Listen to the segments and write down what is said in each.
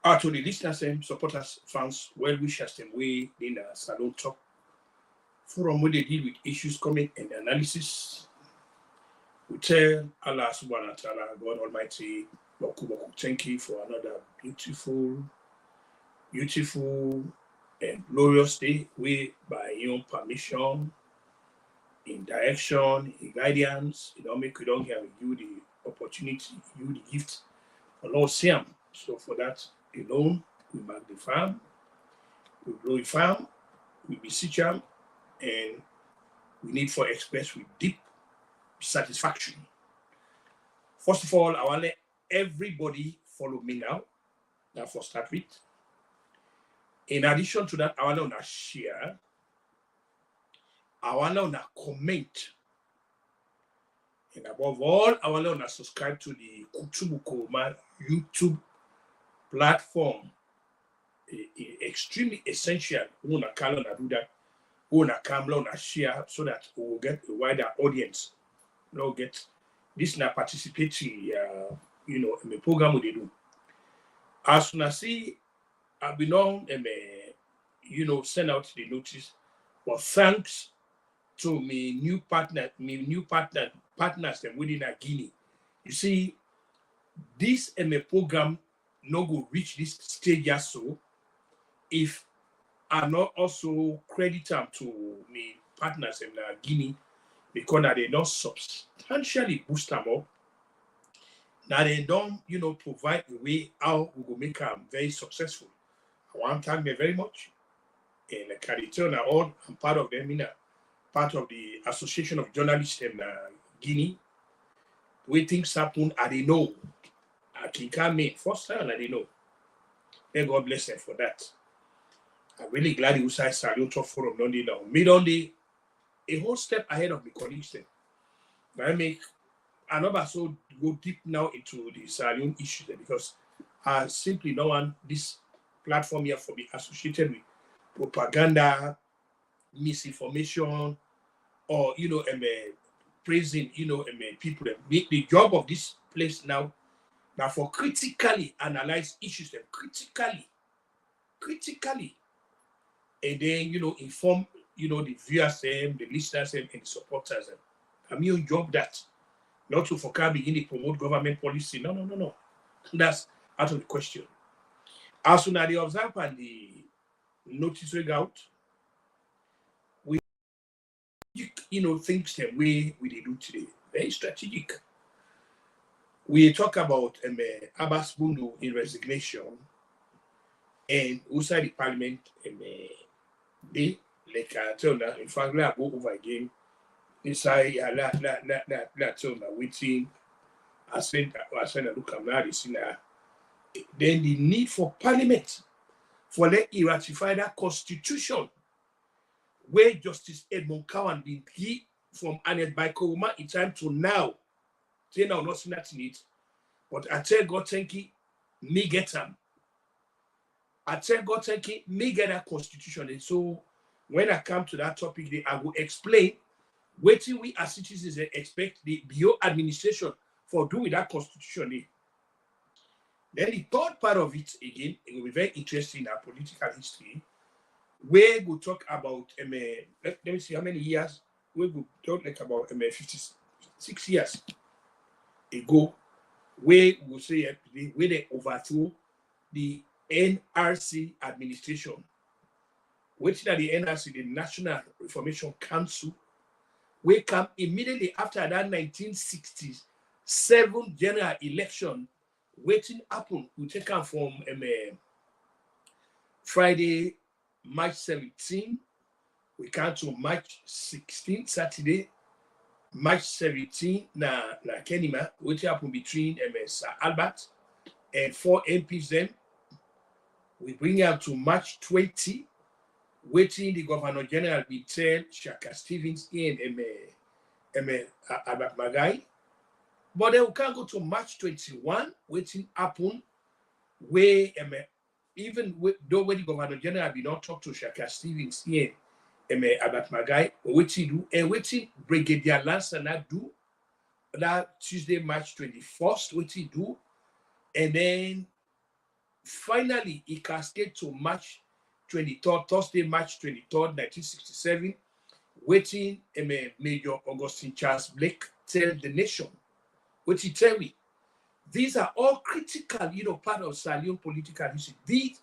To the listeners and supporters, fans, well-wishers, them way in the Salon Tok Forum where they deal with issues, comment, and analysis. We tell Allah subhanahu wa ta'ala, God Almighty, thank you for another beautiful and glorious day. We, by your permission, in direction, in guidance, we don't have you the opportunity, you the gift for Lord Siam. So for that alone, we magnify him, we glorify him, we beseech him, and we need for express with deep satisfaction. First of all, I want to let everybody follow me now. That for start with. In addition to that, I want to share. I want to comment. And above all, I want to subscribe to the Kutubukoma YouTube platform. Extremely essential. We want to do that. We want to share so that we will get a wider audience. We'll get this na participatory, in the program we do. As soon as I've been on, send out the notice. Well, thanks to my new partners within Guinea. You see, this program no go reach this stage so if I not also credit them to my partners in Guinea because they don't substantially boost them up. Now they don't, provide a way how we will make them very successful. I want to thank them very much. And I'm part of them, part of the Association of Journalists in Guinea. Where things happen, I they know. I can come in first time, I they know. May God bless them for that. I'm really glad you say Salon Tok Forum Monday now. Mid-on-day, a whole step ahead of my colleagues. I make another so go deep now into the Salon issues because I simply don't want this platform here for be associated with propaganda, misinformation, or praising people. Make the job of this place now for critically analyze issues them critically, and then inform the viewers them, the listeners them, and the supporters them. I'm your job that not to for begin to promote government policy. No. That's out of the question. As soon as they observe and the notice we out, we things the way we do today. Very strategic. We talk about ABASS BUNDU in resignation and outside the parliament they like I told them, in fact, I go over again. Inside waiting. I said look I'm now then the need for parliament for let it ratify that constitution where Justice Edmund COWON been key from Annette by COWON in time to now. Say now not seen that in it. But I tell God thank you, me get them. I tell God thank you, me get that constitution. And so when I come to that topic, I will explain what we as citizens expect the BO administration for doing that constitution. Then the third part of it, again, it will be very interesting in our political history, where we'll talk about, let me see how many years, we will talk like about 56 years ago, where we'll say where they overthrew the NRC administration. Waiting at the NRC, the National Reformation Council, we come immediately after that 1967 general election. Waiting happen, we take them from Friday, March 17. We come to March 16, Saturday, March 17. Na Kenima, waiting happen between Sir Albert and 4 MPs. Then we bring up to March 20. Waiting the Governor General be tell Shaka Stevens in Albert Magai. But then we can't go to March 21, waiting happen where even though when the Governor General be not talk to Shaka Stevens here, Albert Magai, waiting do and waiting Brigadier Lansana do that Tuesday, March 21st, waiting do, and then finally it cascaded to March 23rd, Thursday, March 23rd, 1967, waiting Major Augustine Charles Blake tell the nation, what he tell me. These are all critical, part of Salon political history.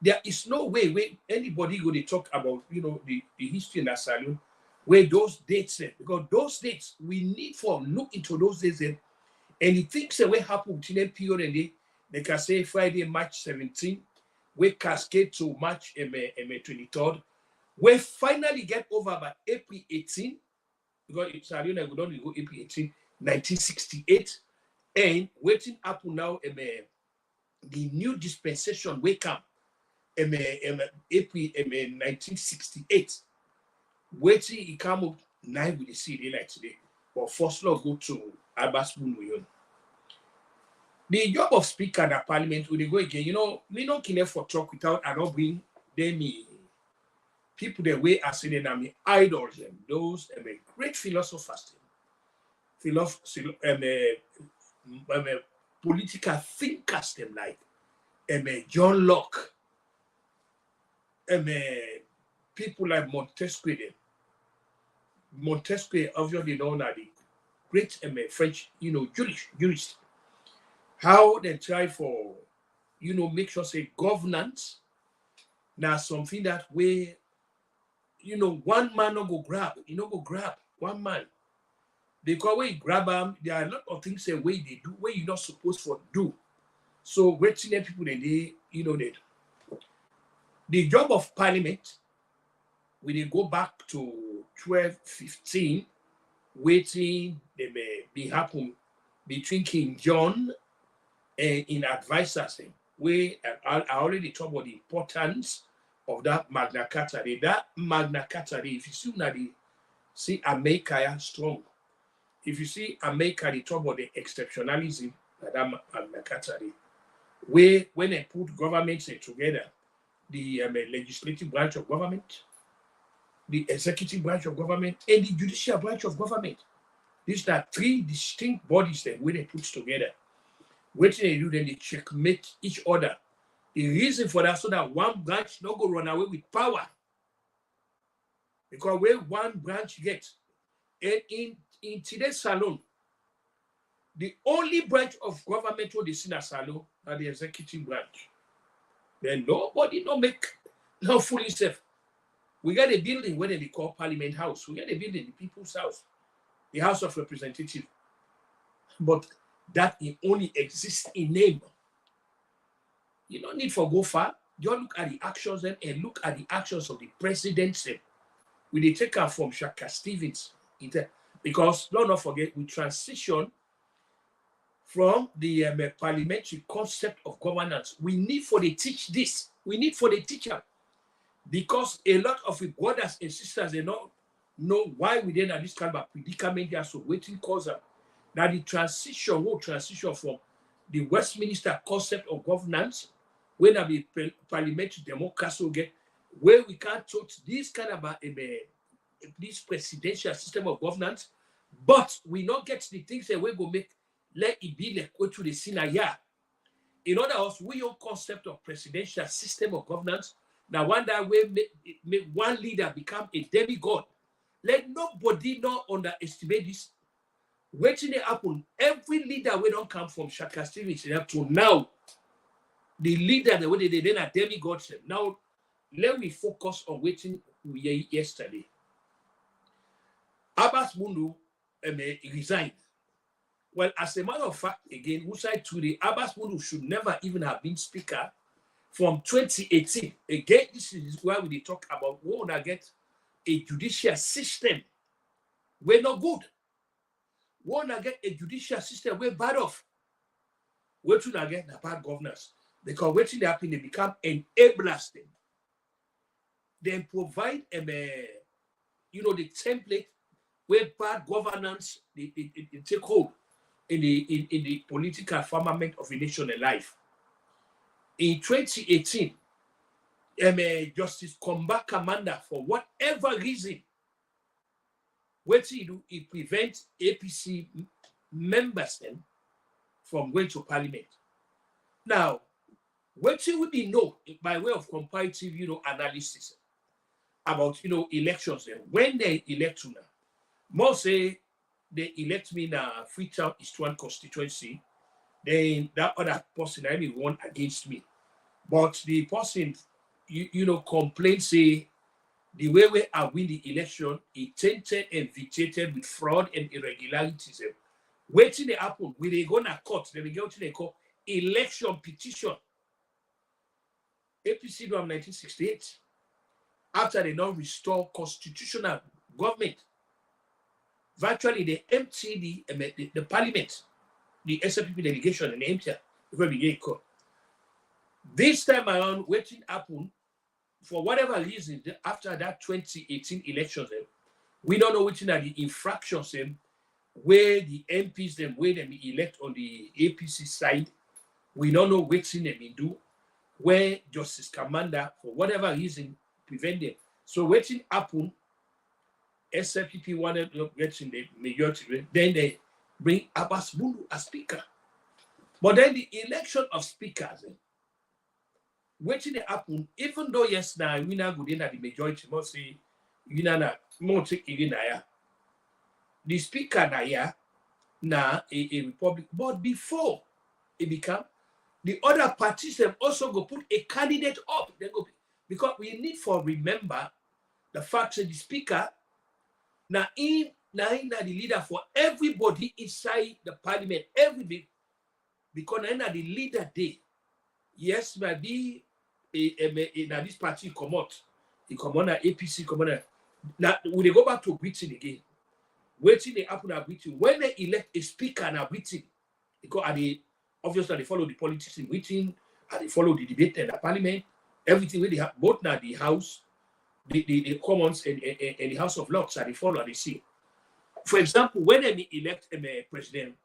There is no way where anybody going to talk about, the history in the Salon, where those dates, because those dates, we need for look into those dates, and the things that will happen within a period, and they can say Friday, March 17, we cascade to March 23rd, we finally get over by April 18, because it's Salon, we don't go April 18, 1968, and waiting up now, the new dispensation wake up, April 1968. Waiting, he come up now with the CD like today. But first, let's go to ABASS BUNDU. The job of Speaker in the Parliament, when they go again, we don't care for talk without and not bring them people the way as in them idols, them, those great philosophers, political thinkers, them like John Locke, people like Montesquieu, obviously known as the great French, jurist. How they try for, make sure say governance. Now something that way, one man no go grab, go grab one man. Because when you grab them, there are a lot of things that way they do, where you're not supposed to do. So waiting people they they. The job of Parliament, when they go back to 1215, waiting they may be happen between King John and in advisors, where I already talked about the importance of that Magna Carta. That Magna Carta, if you see now see America strong. If you see America, they talk about the exceptionalism that Magna Carta, where when they put governments together, the legislative branch of government, the executive branch of government, and the judicial branch of government. These are three distinct bodies that when they put together. What they do, then they checkmate each other. The reason for that, so that one branch don't go run away with power. Because where one branch gets, and in today's Salon, the only branch of government who they see in Salon are the executive branch. Then nobody don't make no fully safe. We got a building where they call Parliament House. We got a building, the People's House, the House of Representatives. But that it only exists in name. You don't need for go far. Just look at the actions and look at the actions of the presidents. We they take her from Shaka Stevens. Because don't not forget, we transition from the parliamentary concept of governance. We need for they teach this. We need for the teacher. Because a lot of brothers and sisters, they don't know why we didn't have this kind of predicament. They are so waiting cause them. Now the transition will transition from the Westminster concept of governance, when I be parliamentary democracy again, where we can't touch this kind of this presidential system of governance, but we not get the things that we go make let it be like go to the Sinaya. In other words, we your concept of presidential system of governance. Now one that way make one leader become a demigod. Let nobody not underestimate this. Waiting it happen. Every leader we don't come from Shaka Stevens up to now. The leader the way they then are demigods. Now let me focus on waiting yesterday. ABASS BUNDU resigned. Well, as a matter of fact, again, who said today, ABASS BUNDU should never even have been speaker from 2018. Again, this is why we talk about we want to get a judicial system. We're not good. We want to get a judicial system. We're bad off. We're trying to get the bad governance. Because waiting to happen, they become enablers. They provide the template where bad governance they take hold in the political firmament of a nation alive. In 2018, Justice Combat Commander, for whatever reason, what he do, he prevents APC members then from going to Parliament. Now, what you would be know by way of comparative, analysis about, elections. When they elect you now, most say they elect me now Freetown East One constituency, then that other person I mean won against me. But the person, complain say the way I win the election, it tainted and vitiated with fraud and irregularities. Waiting they happen, when they go to court, they go to the court election petition. APC do 1968. After they now restore constitutional government, virtually they empty the parliament, the SLPP delegation and the empty before we get court. This time around, waiting happen for whatever reason after that 2018 elections. We don't know which are the infractions where the MPs them where them elect on the APC side. We don't know which thing they do, where Justice Commander, for whatever reason, prevent them. So waiting happen, SLPP wanted to get in the majority, then they bring ABASS BUNDU as speaker. But then the election of speakers, waiting to happen, even though yes, now we now go in at the majority, must say, you know, more take again. The speaker now a republic, but before it become the other parties them also go put a candidate up. They go because we need for remember the fact that the speaker now the leader for everybody inside the parliament, everybody, because now the leader day, yes, maybe now this party come out, he come on APC come on. Now when they go back to Britain again, waiting they happen at Britain when they elect a speaker now Britain, because at the obviously they follow the politics in Britain, and they follow the debate in the parliament, everything where they have both now the house, the Commons and the House of Lords, and they follow and they see. For example, when they elect a president,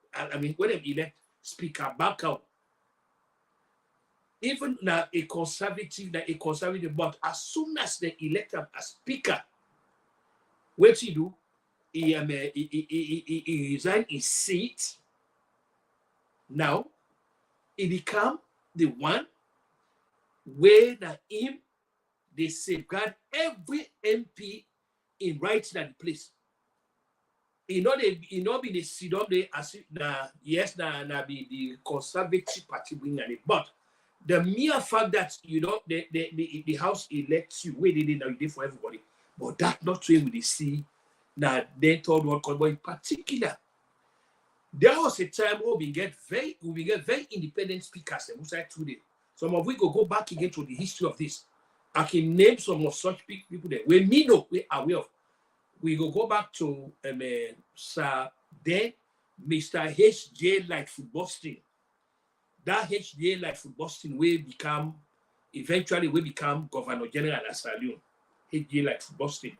when they elect speaker back out, even now a conservative, but as soon as they elect him as speaker, what he do? He resign his seat. Now he become the one where that him they safeguard every MP in writing at the place. Be the sit up there as yes be the conservative party bring it, but the mere fact that the house elects you where they did now you for everybody, but that not true with the see now they told what but in particular there was a time where we get very independent speakers and we today. Some of we go back again to the history of this. I can name some of such people there. We know we are aware of. We go back to Sir then Mr. H.J. Lightfoot Boston. That H.J. Lightfoot Boston eventually we become Governor General at Salon. H.J. Lightfoot Boston.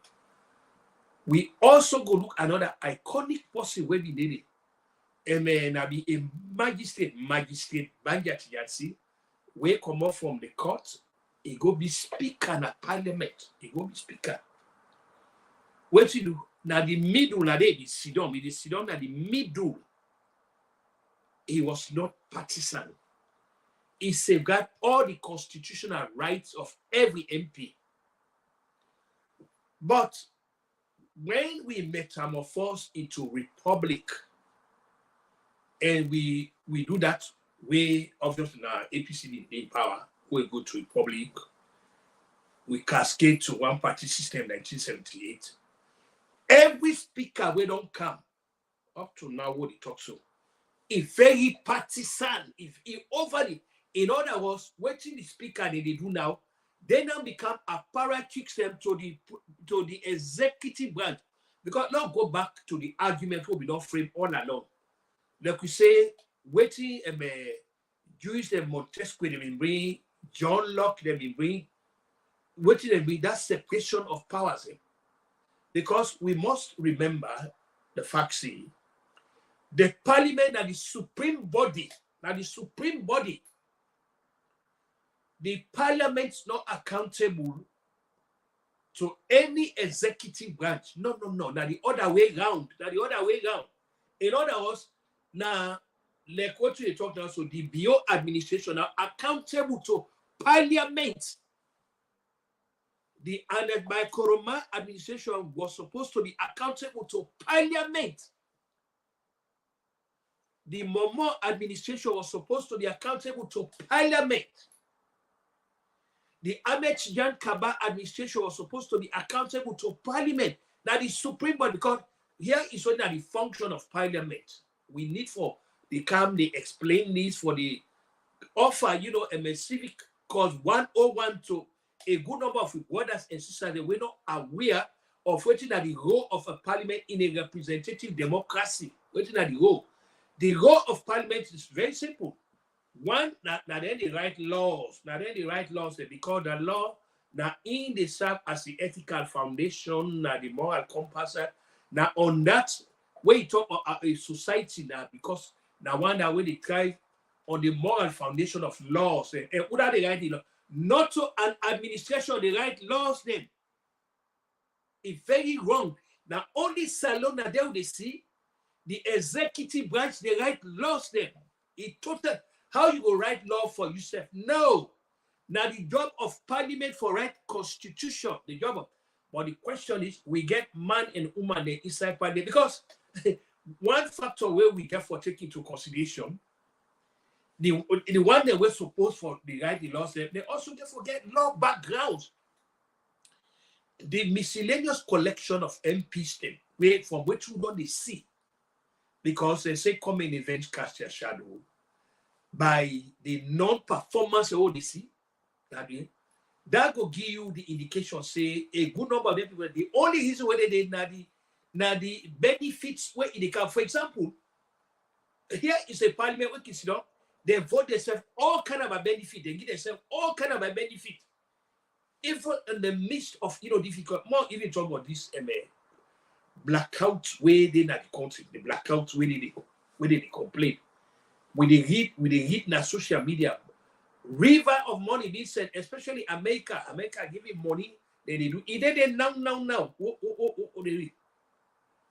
We also go look another iconic person where we did it. Be a magistrate Banjat Yansi, we come up from the court, he go be speaker in a parliament, he go be speaker. What you do? Now the middle, now they sit down at the middle. He was not partisan. He safeguarded all the constitutional rights of every MP. But when we metamorphose into republic, and we do that way, obviously now APC in power, we go to republic, we cascade to one party system 1978. Every speaker we don't come up to now what he talks so. If very partisan, if he overly, in other words, waiting the speaker they do now, they now become apparatchiks them to the executive branch. Because now go back to the argument where we don't frame all along. Like we say, waiting Jewish and Montesquieu they will bring, John Locke they will bring, waiting they bring that separation of powers. Because we must remember the fact see, the parliament are the supreme body, the parliament's not accountable to any executive branch. No. Now the other way round. In other words, now like what you talked about, so the bio administration are accountable to parliament. And my Koroma administration was supposed to be accountable to parliament. The Momo administration was supposed to be accountable to parliament. The Ahmed Jan Kaba administration was supposed to be accountable to parliament. Now the Supreme Court, because here is what the function of parliament. We need for the come, they explain this for the offer, you know, a civic cause 101 to a good number of brothers and sisters that were not aware of what is the role of a parliament in a representative democracy. What is the role? The role of parliament is very simple. One, now then they write laws. Now then they write laws because the law now in they serve as the ethical foundation, now the moral compass. Now on that, when you talk about a society now, because now one that when they try on the moral foundation of laws, and what are they writing? Not to an administration, they write laws then. It's very wrong. Now only Salon now there they see the executive branch, they write laws then. It total. How you go write law for yourself? No. Now the job of parliament for write constitution, the job of, but the question is, we get man and woman inside parliament because one factor where we get for taking into consideration, the one that we're supposed for the write the laws, they also get forget law backgrounds. The miscellaneous collection of MPs then, where from which we don't see, because they say common events cast their shadow. By the non-performance of ODC, that will give you the indication, say, a good number of people, the only reason why they did now the benefits where in the camp. For example, here is a parliament where you know, they vote themselves all kind of a benefit, they give themselves all kind of a benefit. Even in the midst of difficult, more even talk about this blackout where they not the country, the blackout where they complain. With the hit in social media, river of money being sent, especially America giving money, they do. It did now.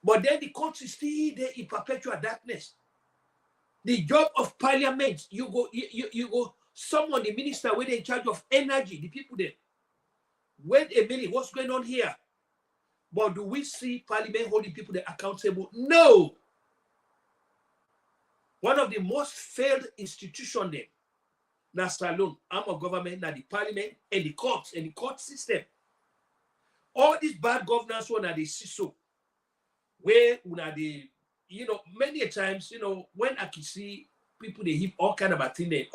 But then the country still there in perpetual darkness. The job of parliament, you go someone, the minister, where they in charge of energy, the people there. Wait a minute, what's going on here? But do we see parliament holding people there accountable? No. One of the most failed institutions there, now Salon, arm of government, now the parliament and the court system. All these bad governance one are the CISO, where the many times, when I can see people they heap all kind of a thing they,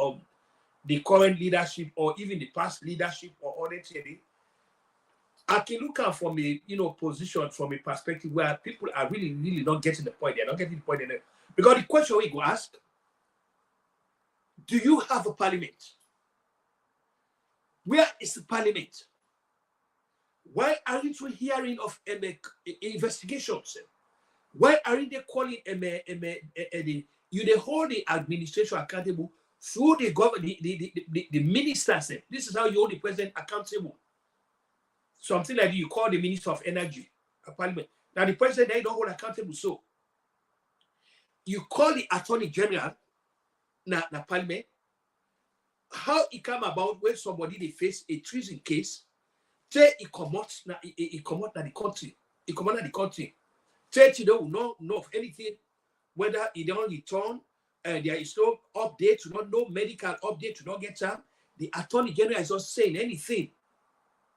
the current leadership or even the past leadership or other thing, I can look at from a position from a perspective where people are really not getting the point. They're not getting the point. Because the question we go ask, do you have a parliament? Where is the parliament? Why aren't we hearing of investigations? Why aren't they calling you they hold the administration accountable through the government, the ministers? This is how you hold the president accountable. Something like you call the Minister of Energy, a parliament. Now the president they don't hold accountable, so you call the Attorney General, na parliament. How it come about when somebody they face a treason case, say it come out the country. It come out the country. Say you don't know of anything, whether it don't return, there is no update, no medical update, to not get time. The Attorney General is not saying anything.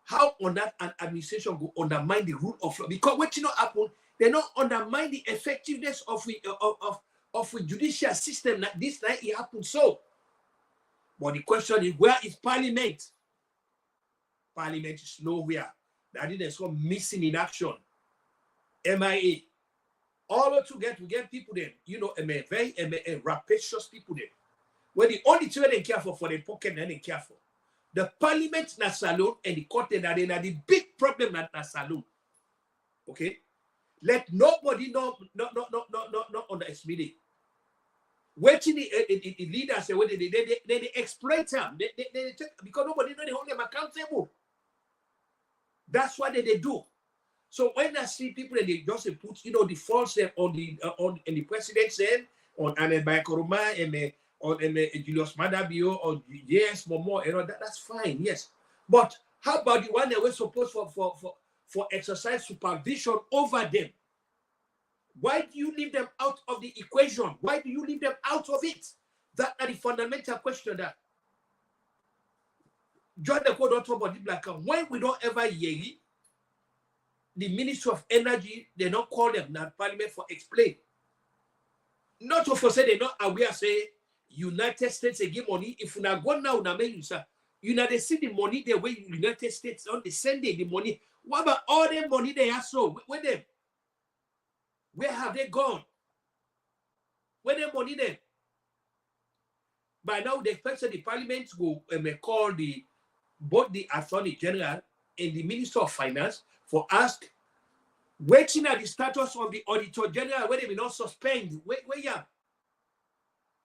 How on that an administration go undermine the rule of law? Because what happen, they not undermine the effectiveness of the judicial system. Like this night it happened so. But the question is, where is parliament? Parliament is nowhere. That is what missing in action. MIA. All to get people there, very rapacious people there. When the only thing they care for their pocket and they care for. The parliament na Salon and the court na the big problem na Salon. Okay? Let nobody not underestimate. Waiting the leaders say they exploit them. They because nobody know they hold them accountable. That's what they do. So when I see people and they just put the false on the president's end, on Anne Koroma and on Julius Madabio or yes, Momo, you know, that's fine, yes. But how about the one that we're supposed for exercise supervision over them? Why do you leave them out of the equation? Why do you leave them out of it? That is the fundamental question that John the code don't talk about the black. Why we don't ever hear the Ministry of Energy, they don't call them now Parliament for explain. Not to say they're not aware, say United States they give money. If you not go now, now you say you know they see the money the way United States on the Sunday the money. What about all the money they have so where them? Where have they gone? Where the money then? By now they expect the Parliament will call both the Attorney General and the Minister of Finance for ask waiting at the status of the Auditor General where they will not suspend. Where yeah?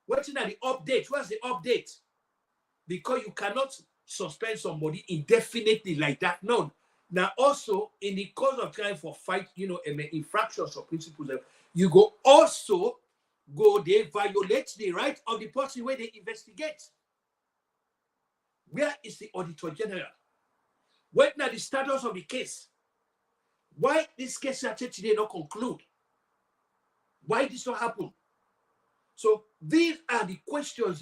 Waiting at the update. What's the update? Because you cannot suspend somebody indefinitely like that. No. Now also in the course of time for fight, you know, infractions of principles, you go also they violate the right of the person where they investigate. Where is the Auditor General? What now the status of the case? Why this case today not conclude? Why this not happen? So these are the questions.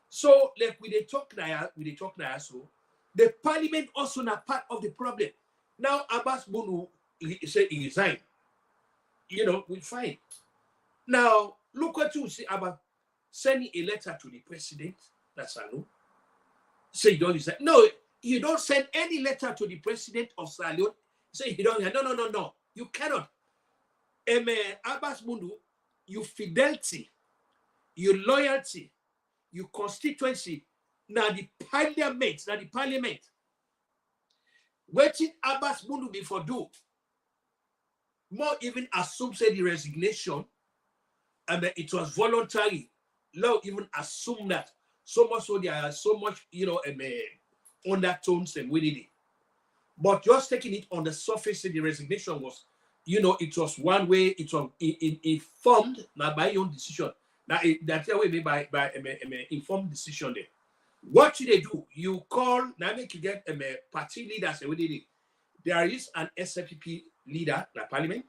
So like we they talk now, so the Parliament also not part of the problem. Now ABASS BUNDU say he resigned. You know, we fine. Now look what you see about sending a letter to the president. That's Salon. Say you don't resign. No, you don't send any letter to the president of Salon. Say you don't. No. You cannot. ABASS BUNDU, your fidelity, your loyalty, your constituency. Now the parliament. Waiting ABASS BUNDU before do. More even assume say the resignation. It was voluntary. Now even assume that. So much so there are so much, you know, undertones and with it. But just taking it on the surface, the resignation was, you know, it was one way, it was informed now by your own decision. Now that's the way made by informed decision there. What should they do? You call, now make you get party leaders and with it. There is an SFPP leader in the parliament.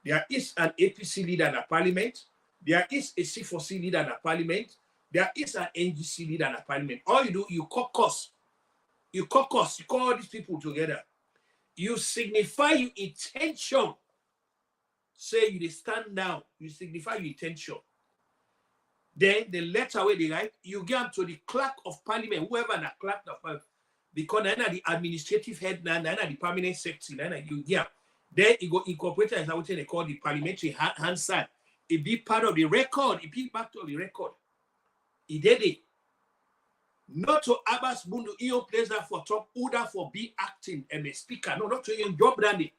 There is an APC leader in the parliament. There is a C4C leader in the parliament. There is an NGC leader in the parliament. All you do, you caucus. You call these people together. You signify your intention. Say you stand down. You signify your intention. Then the letter where they write, you give them to the clerk of parliament, whoever the clerk of parliament, because then the administrative head, then the permanent secretary, you give. Then you go incorporate as what they call the parliamentary Hansard. It be part of the record. It be back to the record. He did it. Not to ABASS BUNDU, your place that for talk, order for be acting and a speaker. No, not to your job, Randy.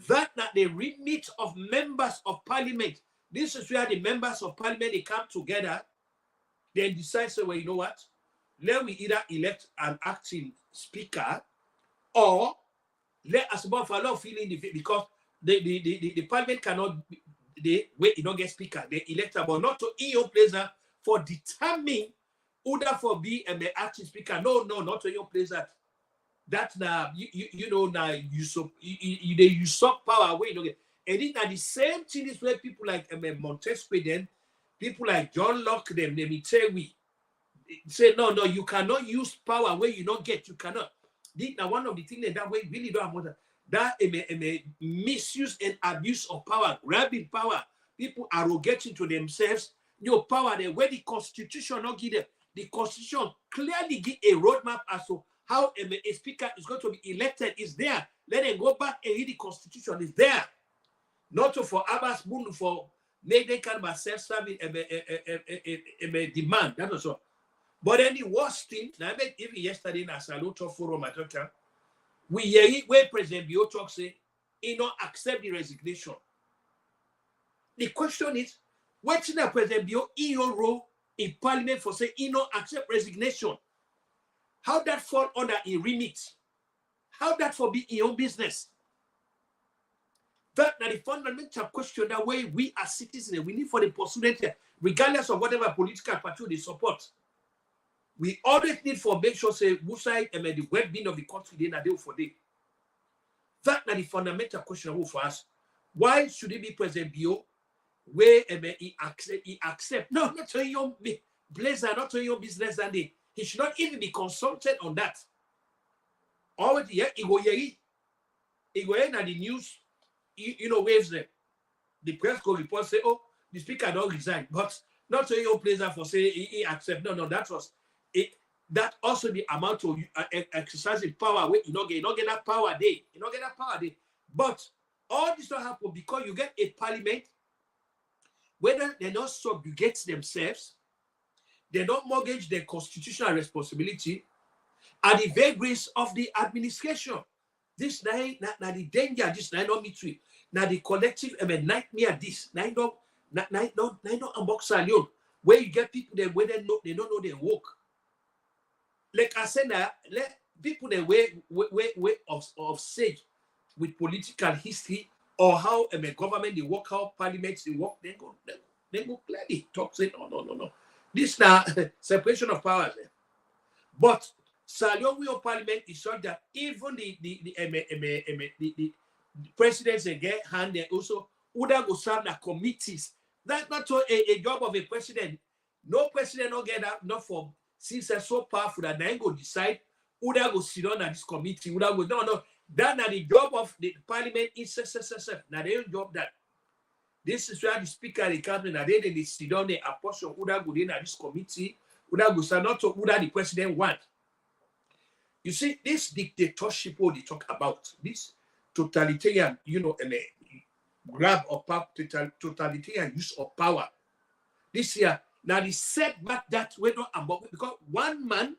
That the remit of members of parliament. This is where the members of parliament they come together, then decide, so well, you know what? Let we either elect an acting speaker or let us about for a lot of feeling because the parliament cannot wait, you don't get speaker, they elect about not to in your place for determining order for be and the acting speaker. No, not to your place that now you know now you usurp power away. You know, and it the same thing is where people like Montesquieu, then people like John Locke, them they may tell we say no, you cannot use power where you don't get. You cannot. This now one of the things that way really don't have that misuse and abuse of power, grabbing power, people arrogating to themselves. Your power there where the Constitution not give them. The Constitution clearly give a roadmap as to how a speaker is going to be elected. Is there. Let them go back and read the Constitution. Is there. Not to for ABASS BUNDU for make they kind of self-serving demand. That was all. But then the worst thing, now I met even yesterday in a Salon Tok Forum, we hear it where President Bio talk say, he not accept the resignation. The question is, what's the President Bio in your role in Parliament for say he not accept resignation? How that fall under a remit? How that for be in your business? That now the fundamental question that way we as citizens we need for the pursuit, regardless of whatever political party they support. We always need for make sure say who side the well-being of the country they na do for day. That now the fundamental question for us. Why should it be President Bio where he accept? No, not to your blazer, not to your business and day. He should not even be consulted on that. Already, yeah, he go in the news, waves them. The press go report say, oh, the speaker don't resign, but not to your blazer for say he accept. No, that was it. That also the amount of exercising power. Wait, you don't get that power day. You don't get that power day. But all this don't happen because you get a parliament whether they don't subjugate themselves, they don't mortgage their constitutional responsibility at the vagaries of the administration. This now the danger, this now not me too. Now the collective nightmare, this now not unbox alone, where you get people that where they don't know their work. Like I said now, let people that way of sage with political history or how government they work, how parliaments they work, they go clearly talk say no. This now separation of powers. But Salon Tok Parliament is such that even the presidents get hand there also would go serve the committees. That's not a job of a president. No president don't get that, not for since they're so powerful that they go decide who go sit on at this committee, who go no. That's not the job of the parliament is now they don't job that. This is where the speaker of the cabinet now they sit down there apportion who go in at this committee, who go start not to who the president want. You see, this dictatorship what they talk about, this totalitarian, grab of power, totalitarian use of power. This year, now the setback that we don't about because one man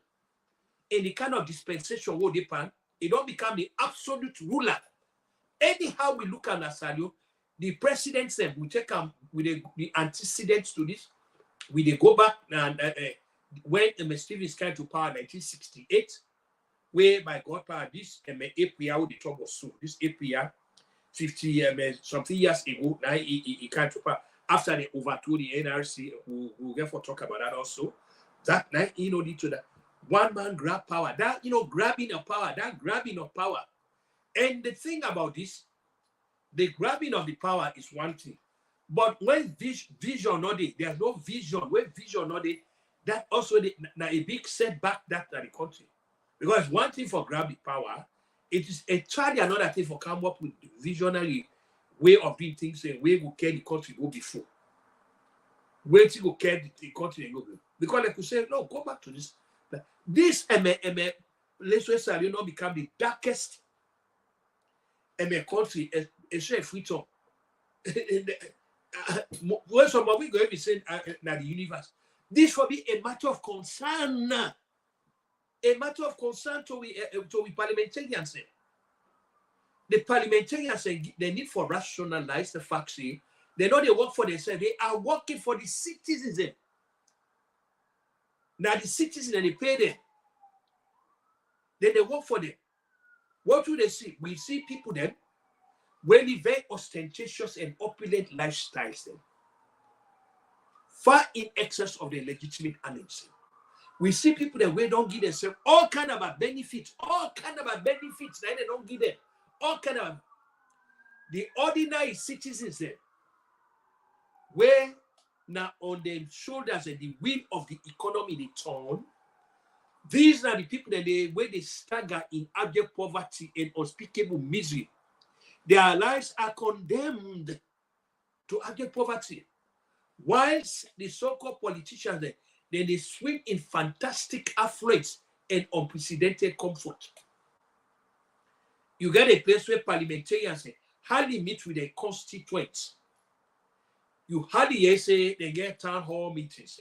in the kind of dispensation what they pan, it don't become the absolute ruler. Anyhow, we look at Nasario, the president said we take with the antecedents to this, we go back and when Stevens came to power in 1968. Where by God power this APR the trouble so this APR 50 something years ago now he came to power after they overthrew the NRC. We'll therefore talk about that also. That night need to that one man grab power, that grabbing of power, and the thing about this, the grabbing of the power is one thing, but when vision not there, there's no vision. When vision not there, that also now a big setback that the country. Because one thing for grabbing power, it is entirely another thing for come up with visionary way of doing things and where will carry the country go before. Where to go carry the country and go before. Because they could say, no, go back to this. This let's say you not become the darkest country, a free talk. When somebody going to be saying now the universe. This will be a matter of concern. A matter of concern to we parliamentarians. The parliamentarians they need for rationalize the facts. They know they work for themselves. They are working for the citizens. Now the citizens they pay them. Then they work for them. What do they see? We see people then when live very ostentatious and opulent lifestyles then, far in excess of their legitimate earnings. We see people that we don't give themselves all kind of benefits, now they don't give them all kind of the ordinary citizens there, where now on their shoulders and the wheel of the economy they turn. These are the people that where they stagger in abject poverty and unspeakable misery. Their lives are condemned to abject poverty, whilst the so-called politicians then they swim in fantastic affluence and unprecedented comfort. You get a place where parliamentarians hardly meet with their constituents. You hardly say they get town hall meetings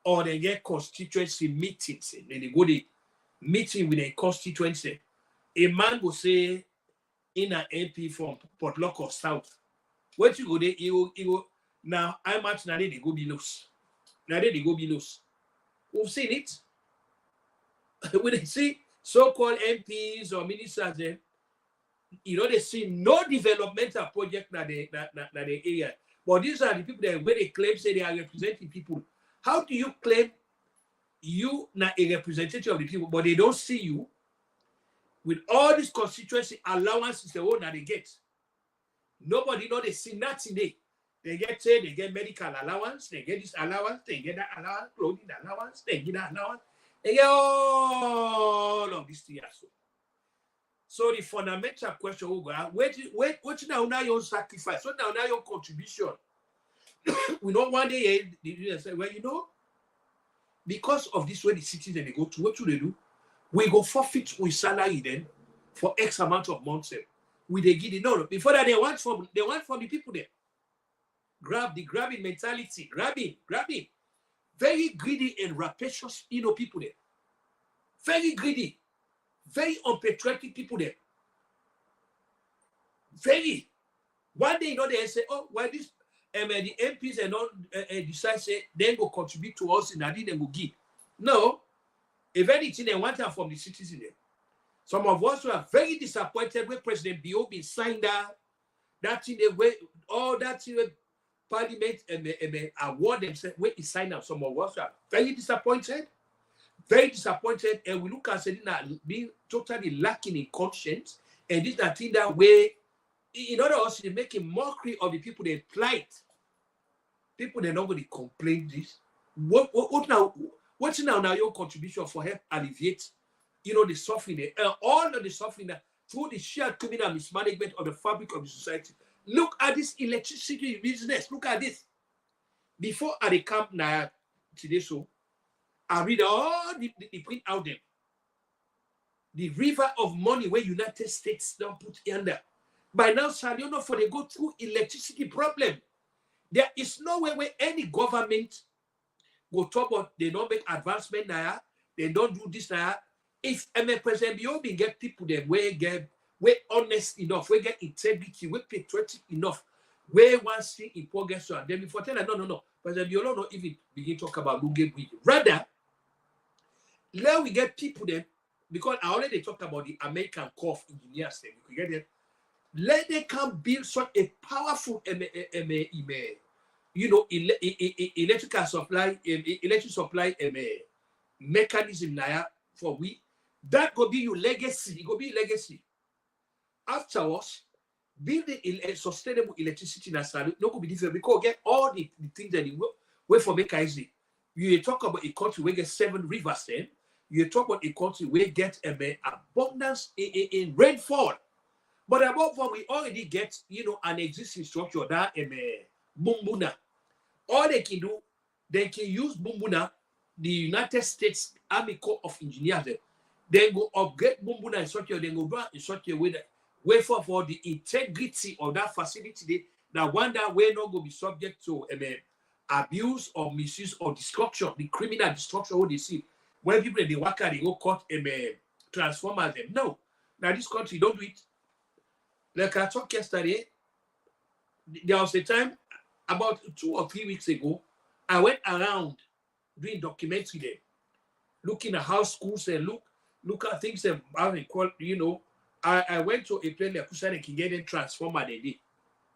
or they get constituency meetings. Then they go to meeting with a constituency. A man will say in an MP from Port Local South. What you go there, you go now. I much now they go below. Now they go below. We've seen it. When they see so-called MPs or ministers there, You know, they see no developmental project na the area. But these are the people that where they claim say they are representing people. How do you claim you not a representative of the people, but they don't see you with all this constituency allowances the one that they get? Nobody know they see nothing there. They get medical allowance, they get this allowance, they get that allowance, clothing allowance, they get that allowance, they get all of this thing. So the fundamental question will go, what now your sacrifice? What now your contribution? We don't want day say, well, you know, because of this way the cities they go to, what should they do? We go forfeit with salary then for X amount of months. We they give it. No, before that they want from the people there. Grabbing mentality, grabbing. Very greedy and rapacious, people there. Very greedy, very unpatriotic people there. Very. One day, they say, oh, why this the MPs and all decide say they go contribute to us and I didn't go give. No, if anything, they want from the citizens there. Some of us were very disappointed when President B.O.B. signed that thing, all that thing, Parliament and the award themselves when he signed up. Some of us are very disappointed, and we look at it being totally lacking in conscience, and this that thing that way, in other words, they make a mockery of the people they plight. People they not going to complain this. What now? What's now your contribution for help alleviate, the suffering, all of the suffering that through the sheer criminal mismanagement of the fabric of the society. Look at this electricity business. Look at this. Before I come now today, so I read all the print out them. The river of money where United States don't put under. By now, sir, you know, for they go through electricity problem. There is no way where any government will talk about they don't make advancement now, they don't do this now. If President Biobi get people that we honest enough, we get integrity, we patriotic enough, we want to see in progress. So then before tell no. President Biobi don't even begin to talk about Luge. Rather, let we get people then, because I already talked about the American Corps engineers thing. We get them. Let them come build such a powerful electrical supply, electric supply mechanism now for we. That will be your legacy. It will be legacy. Afterwards, building a sustainable electricity in Salon not going to be different because get all the things that you wait for make easy. You talk about a country where get 7 rivers then. You talk about a country where get abundance in rainfall. But above all, we already get, an existing structure that Bumbuna. All they can do, they can use Bumbuna, the United States Army Corps of Engineers. Then go upgrade Bumbuna in such a then go back in such a way that for the integrity of that facility, that one that we're not going to be subject to abuse or misuse or destruction, the criminal destruction what they see. When people they work out, they go cut transformers them. No. Now this country don't do it. Like I talked yesterday, there was a time about 2 or 3 weeks ago, I went around doing documentary there, looking at how schools and look at things that I went to a place like Kusa and can get a transformer they did.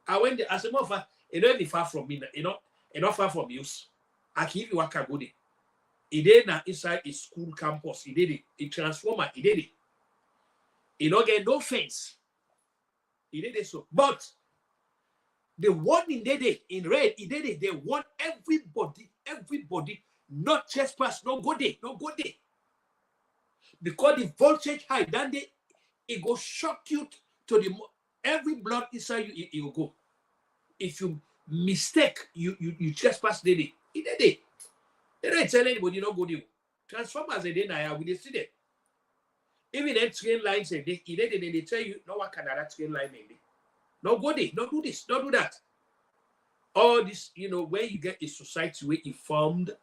I went there, I said, it don't be far from me, not far from you. I can even work go there. It did now inside a school campus. He did it. A transformer, he did it. He don't get no fence. He did it so. But the warning they did in red, he did it. They want everybody, not trespass, no go there. Because the voltage high, then it go shock you to the every blood inside you, it will go. If you mistake, you trespass, did it. He did it. They don't tell anybody not go there. Transformers a day now, we see them. Even then train lines a day, they tell you, no one can have that train line maybe. No go there, don't do this, don't do that. All this, where you get a society where informed,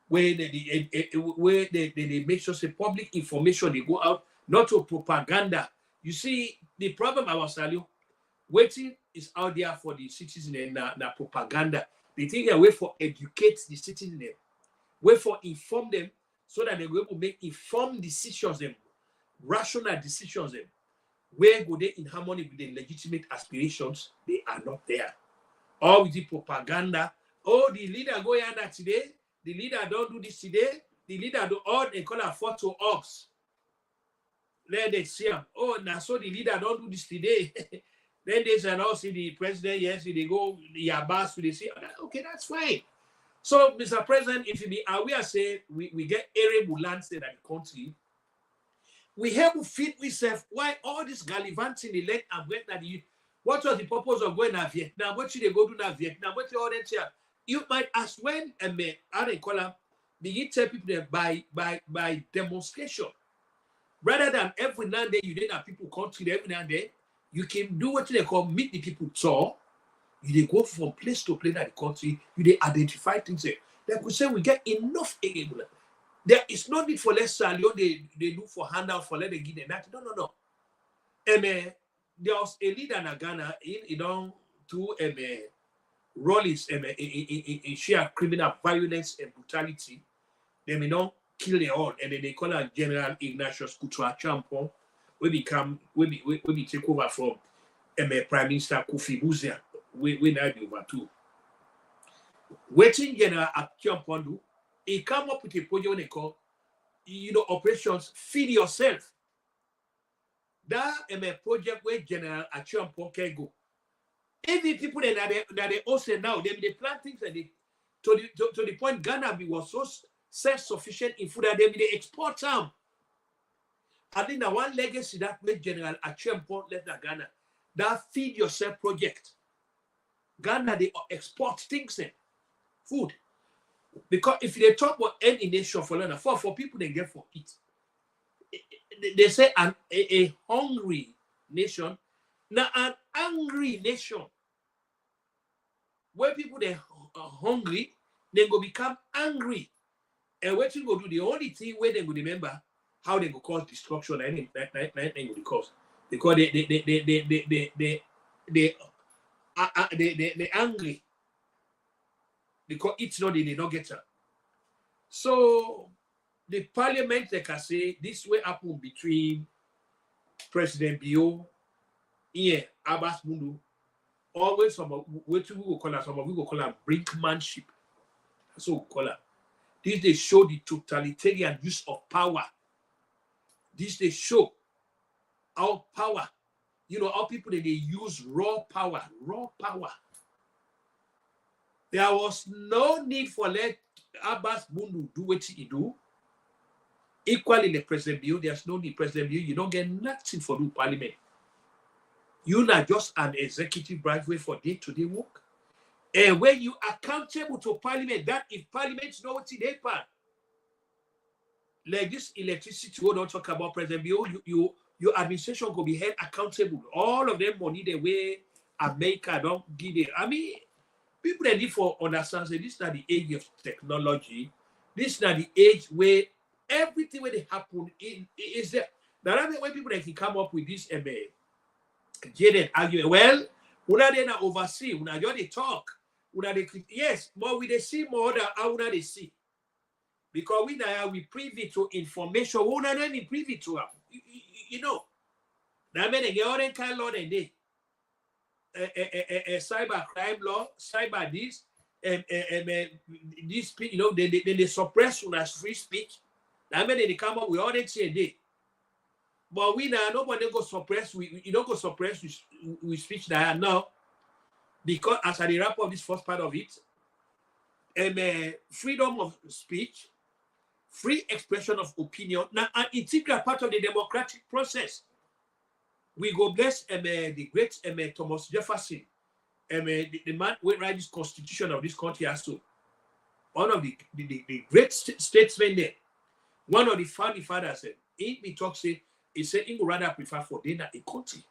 where they make sure say public information they go out, not to propaganda. You see, the problem I was telling you, waiting is out there for the citizens and propaganda. They think they wait for educate the citizens, wait for inform them so that they will able to make informed decisions, rational decisions. where go they in harmony with the legitimate aspirations, they are not there. All with the propaganda. Oh, the leader go yonder today, the leader don't do this today, the leader do all they call a photo ops. Then they see them. Oh, now so the leader don't do this today. Then they say, no, see the president, yes, they go, the ABASS, they say, okay, that's fine. So, Mr. President, if you be aware, say, we get arable lands in the country, we have to feed ourselves why all this gallivanting the length and breadth that you, what was the purpose of going to Vietnam? What should they go to now Vietnam? What you all that here? You might ask when how they call them, begin tell people that by demonstration. Rather than every now and then you didn't have people come to every now and then, you can do what they call meet the people tour. You they go from place to place in the country, you they identify things there. Like we say, we get enough able. There is no need for less salary. They do for handout for let they give them that. No. There was a leader in Ghana in to rallies in share criminal violence and brutality. They may not kill them all, and then they call her General Ignatius Kutua Champon. We take over from Prime Minister Kofi Buzia. We now be over too. Waiting General Champon do. He come up with a project they call, operations feed yourself. That a project where General Achiampon can go. Every people that they also now they plant things and they to the point Ghana was so self-sufficient in food that they export them. I think that one legacy that made General Achiampon left Ghana, that feed yourself project. Ghana they export things in food. Because if they talk about any nation for learner, for people they get for it. They say a hungry nation, now an angry nation. Where people they are hungry, they go become angry. And what you go do, the only thing where they go remember how they go cause destruction and anything will cause. Because they angry. Because it's not they don't get her. So the parliament, they can say this way happen between President Bio, ABASS BUNDU, always some of what we will call them brinkmanship. That's what we call it. This they show the totalitarian use of power. This they show our power. How people they use raw power. There was no need for let ABASS BUNDU do what he do. Equally, the President Bio, there's no need. President Bio, you don't get nothing for do parliament. You're not just an executive branch way for day-to-day work. And when you accountable to parliament, that if parliament know what they pan. Like this electricity, we don't talk about President Bio, your administration will be held accountable. All of them money the way America don't give it. I mean, people that need for understand that this is not the age of technology. This is not the age where everything when it happen is there. Now, I mean, when people that can come up with this jaded argument, well, una they not oversee, una just they talk, una they yes, but we they see more than how una they see. Because we now we privy to information, we not even privy to you know. Now, I mean, they get all that kind of law and they. Cyber crime law, cyber this, this, they suppress as free speech. I mean, they come up with all that say day. But we now nobody go suppress. You don't go suppress with speech that now, because as I wrap up this first part of it, freedom of speech, free expression of opinion, now an integral part of the democratic process. We go bless the great Thomas Jefferson, the man who wrote this constitution of this country also. One of the great statesmen there, one of the founding fathers said, he talks, he said, he would rather prefer for dinner a country.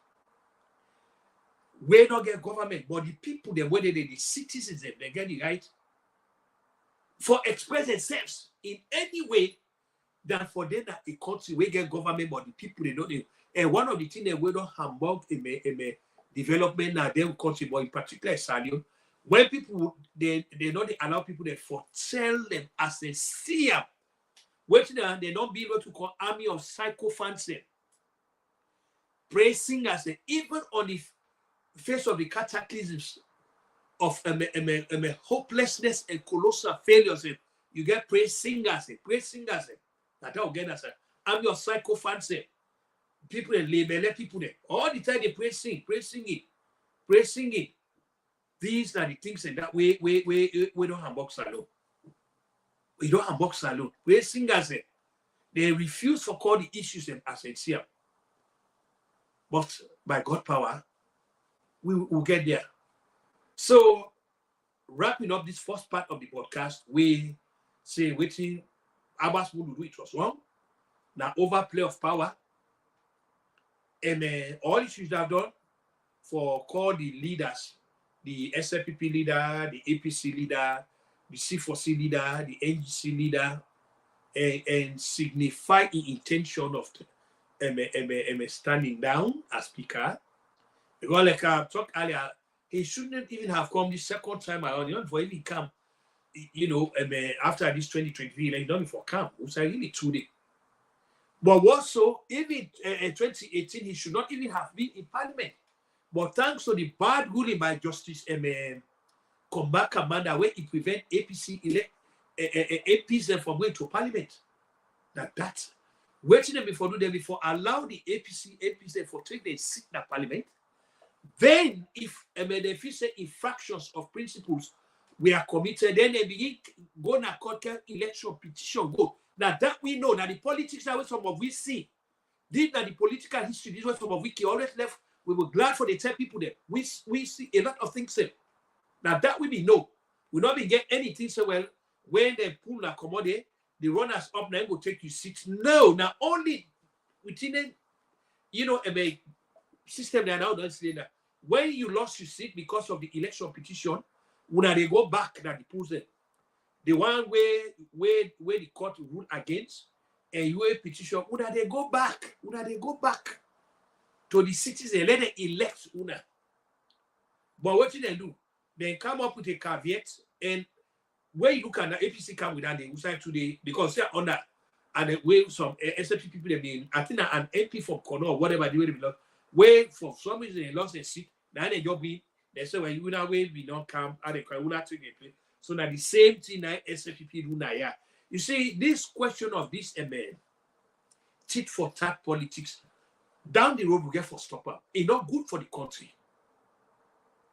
We don't get government, but the people, the citizens, they get the right for express themselves in any way than for dinner a country we get government, but the people, they don't. And one of the things that we don't hamburg in development now, they will country, but in particular, Salon, when people they don't allow people to foretell them as they see them, which they don't be able to call army of psychophants. praising us, even on the face of the cataclysms of hopelessness and colossal failures, you get praise singers. That will get us. I'm your psycho fancy. People and label people there. All the time they praising it. These are the things that we don't unbox alone. We don't unbox alone. Praise singers, they refuse to call the issues as sincere. But by God's power, we will get there. So, wrapping up this first part of the podcast, we say waiting, ABASS will do it was wrong. Now, overplay of power. And all issues that have done for call the leaders, the SLPP leader, the APC leader, the C4C leader, the NGC leader, and signify the intention of standing down as speaker. Because like I talked earlier, he shouldn't even have come the second time around. Not for even come, after this 2023, like not before come. It was really 2 days. But also, even in 2018, he should not even have been in parliament. But thanks to the bad ruling by Justice Combat Commander, where he prevent APs from going to parliament. That's waiting them before do them before allow the APs for take their seat in the parliament. Then, if they feel say infractions of principles were committed, then they begin go na court election petition go. Now that we know, now the politics that some of we see, did that the political history, this was some of we always left. We were glad for the 10 people there. We see a lot of things there. Now that we know, we not be get anything so well when they pull a commodity, the runners up now will take you seats. No, now only within a system that now don't say that when you lost your seat because of the election petition, when they go back that the polls there. The one where the court ruled against and you a petition, would they go back? Would they go back to the citizens? Let them elect una. But what did they do? They come up with a caveat, and when you look at the APC come with that, they decide today because they're on that, and the way some SLP people have been, I think an MP from Kono or whatever they belong, where for some reason they lost a seat, now they job in, they say, well, you know, we don't come, and they can take a place. So now the same thing now SLPP do now. Yeah. You see, this question of this tit for tat politics, down the road we get for stopper. It's not good for the country.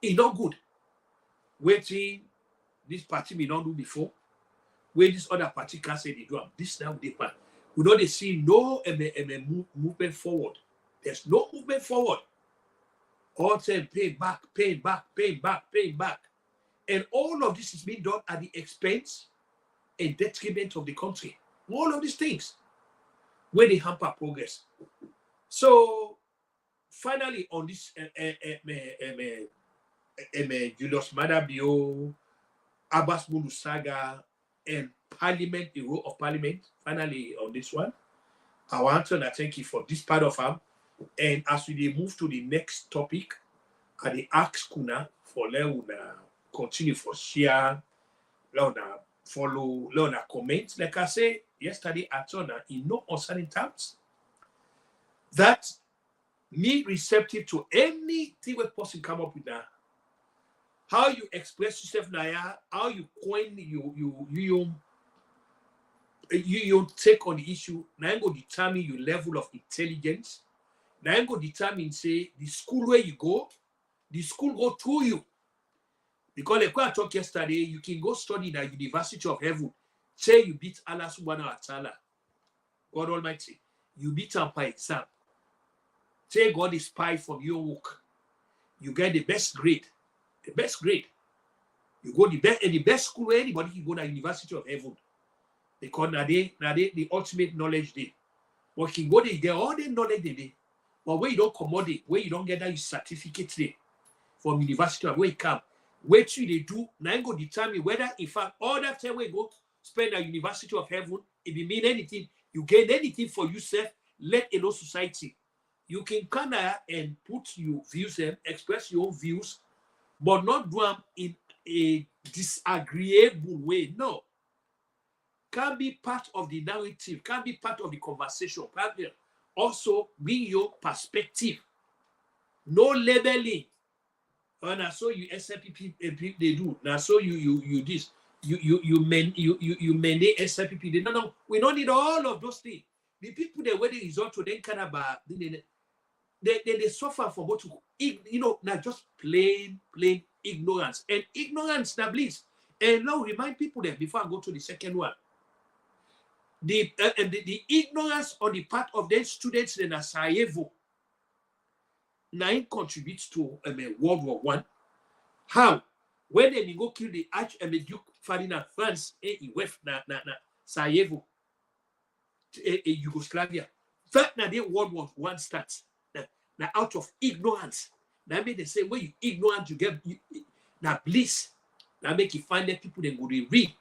It's not good. Waiting, this party may not do before, where this other party can say they do. This now they plan. We know they see no movement forward. There's no movement forward. All time pay back. And all of this is being done at the expense and detriment of the country. All of these things, where they hamper progress. So, finally, on this Julius Madabio, ABASS BUNDU saga, and Parliament, the role of Parliament, finally on this one, I want to thank you for this part of them. And as we move to the next topic, I the ask Kuna for Leona. Continue for share, Leona follow, Leona comment. Like I said yesterday at Tona, in no uncertain terms, that me receptive to anything where person come up with now. How you express yourself now, how you coin you take on the issue, now I'm going to determine your level of intelligence. Now I'm going to determine, say, the school where you go, the school go through you. Because like I talked yesterday, you can go study in the University of Heaven. Say you beat Allah subhanahu wa ta'ala. God Almighty. You beat him by exam. Say God is spy from your work. You get the best grade. The best grade. You go the best in the best school where anybody can go to the University of Heaven. Because now the ultimate knowledge day. But you can go there, you get all the knowledge there. But where you don't commodity, where you don't get that certificate there from University of where you come. What should they do? Now go determine whether, in fact, all that time we go spend at University of Heaven, if it mean anything, you gain anything for yourself, let alone society. You can come there and put your views and express your own views, but not do them in a disagreeable way. No. Can be part of the narrative, can be part of the conversation. also bring your perspective. No labeling. And now so you SLPP they do. Now so you this. You mandate SLPP. No, we don't need all of those things. The people that where they resort to them kind of they suffer from what not just plain ignorance. And ignorance now please. And now remind people that before I go to the second one. The ignorance on the part of the students in Sarajevo now contributes to World War I. How? When they go kill the Archduke Ferdinand France in West Sarajevo, Yugoslavia. That now the World War I starts. Now out of ignorance. Now make they say when you ignorant, you get now bliss. Now make you find that people then go to read.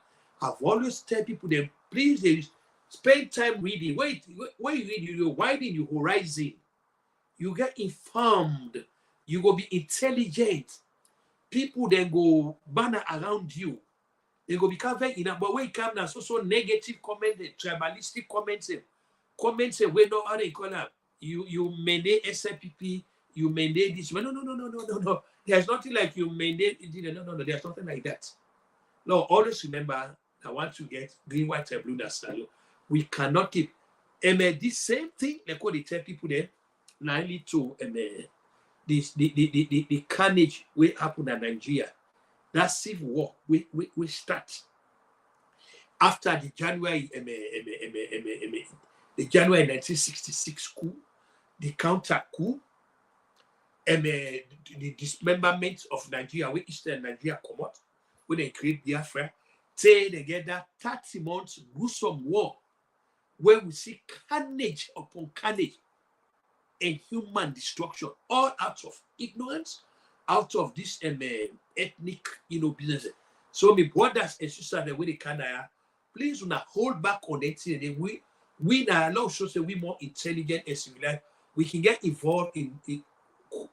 I've always tell people then please spend time reading. When you read, you widen your horizon. You get informed. You go be intelligent. People then go banner around you. They go become very enough. But when you come now, so negative comment, tribalistic comments, we know how they call them. You mandate SLPP, you mandate this. No. There's nothing like you mandate. No. There's nothing like that. No, always remember. I want to get green, white, and blue. That's we cannot keep. This same thing, like what they tell people there, now lead to the carnage will happen in Nigeria. That civil war we start after the January 1966 coup, the counter coup, the dismemberment of Nigeria, where Eastern Nigeria come out, when they create Biafra, say they get that 30 months gruesome war where we see carnage upon carnage and human destruction, all out of ignorance, out of this ethnic business. So my brothers and sisters, the way they can, please do not hold back on that thing. We now allow shows that we more intelligent and civilized. We can get involved in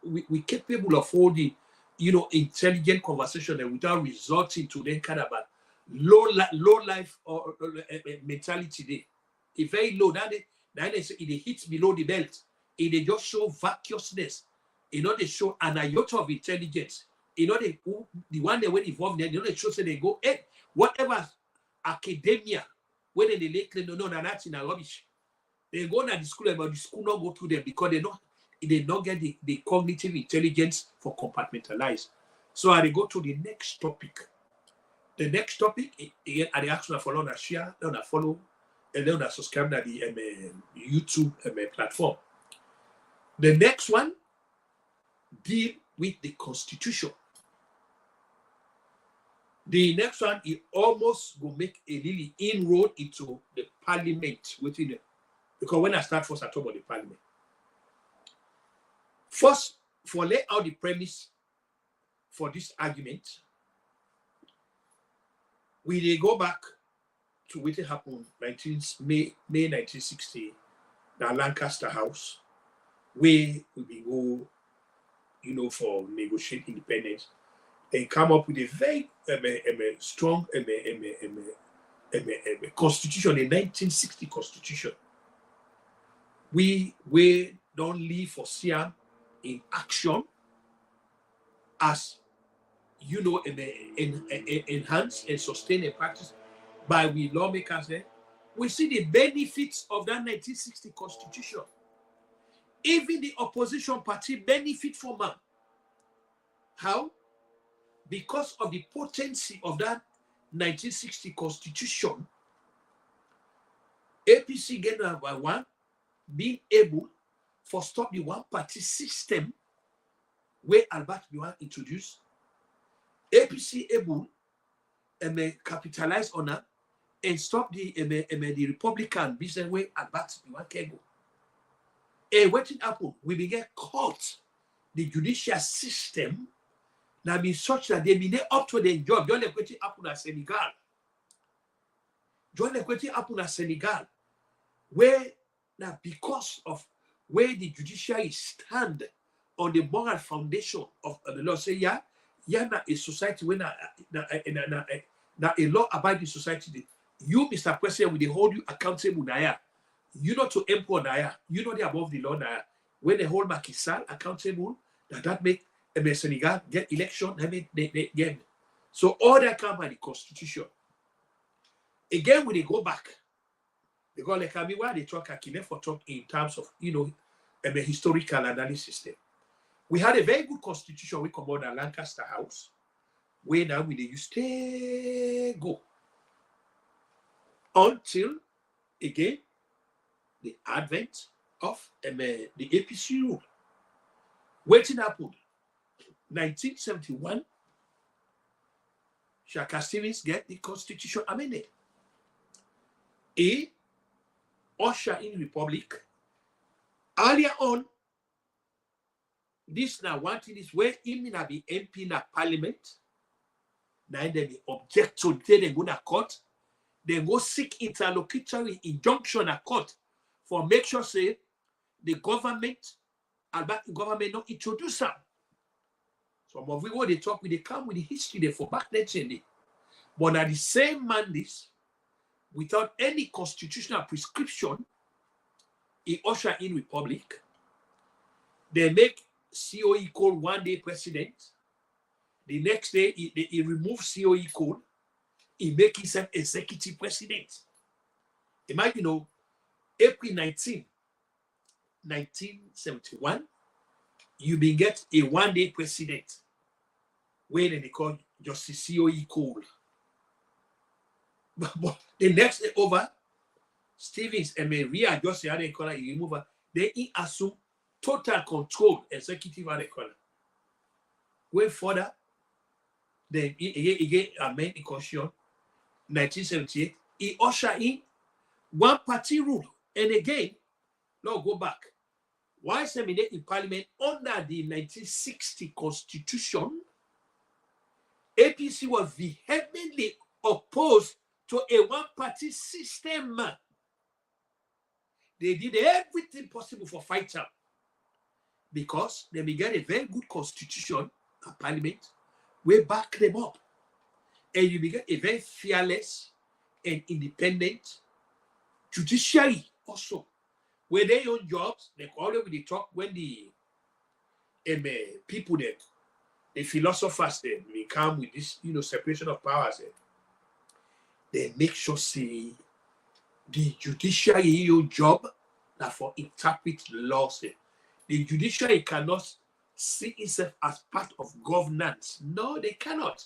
we capable of holding intelligent conversation without resorting to them kind of low life or mentality there. It's very low. Now they say it hits below the belt. They just show vacuousness. They show an iota of intelligence. The one that went involved there, they show say they go, hey, whatever academia, when they lay claim, no, that's in a rubbish. They go to the school, but the school not go through them because they don't get the cognitive intelligence for compartmentalize. So I go to the next topic. The next topic, again, I ask you to follow and share, then I follow, and then I subscribe to the YouTube platform. The next one deal with the Constitution. The next one, it almost will make a little inroad into the Parliament within it. Because when I start first, I talk about the Parliament. First, for lay out the premise for this argument, we go back to what happened May 1960, the Lancaster House, where we go, for negotiate independence, and come up with a very strong constitution, the 1960 constitution. We don't leave for Siam in action as enhance and sustain a practice by we lawmakers there. We see the benefits of that 1960 constitution. Even the opposition party benefit from it. How? Because of the potency of that 1960 constitution, APC get number one, being able to stop the one-party system where Albert Biwa introduced. APC able to capitalize on that and stop the Republican business where Albert Biwa can go. And what did happen? We began caught the judicial system that be such that they be up to their job. John Equity happen at Senegal. John Equity happen at Senegal, where now because of where the judiciary stand on the moral foundation of the law, say na a society where na a law-abiding society. You, Mr. President, will they hold you accountable now. you know to employ Naya, you know they above the law Naya. When they hold Macky Sall accountable, that make Senegal get election, they get. So all that come by the constitution. Again, when they go back, because like I mean, why they talk, I can never talk in terms of a historical analysis. There. We had a very good constitution. We come out at Lancaster House, where now we used to go until again the advent of the APC rule. Waiting happened 1971. Shaka Stevens get the constitution amended. A usher in republic. Earlier on, this now one thing is where him in be MP in a parliament. Now they object to they go to court. They go seek interlocutory injunction at court for make sure say the government and back the government not introduce them. Some of we what they talk with they come with the history they for back then. But at the same mandate, without any constitutional prescription, he usher in republic. They make COE call one day president. The next day, he remove COE call. He make himself executive president. Imagine, April 19, 1971, you been get a one-day president. Where they call Justice COE Cole. But the next day over, Stevens and readjust the other corner, he remove her. They assume total control, executive other corner. Way further, then he amend the constitution, 1978. He usher in one party rule. And again, now go back. Why seminate in parliament under the 1960 constitution? APC was vehemently opposed to a one-party system. They did everything possible for fight up because they began a very good constitution and parliament. We back them up. And you began a very fearless and independent judiciary also. When they own jobs, they always when they talk, when the people that the philosophers they come with this, separation of powers. They make sure say the judiciary job that for interpret laws. The judiciary cannot see itself as part of governance. No, they cannot.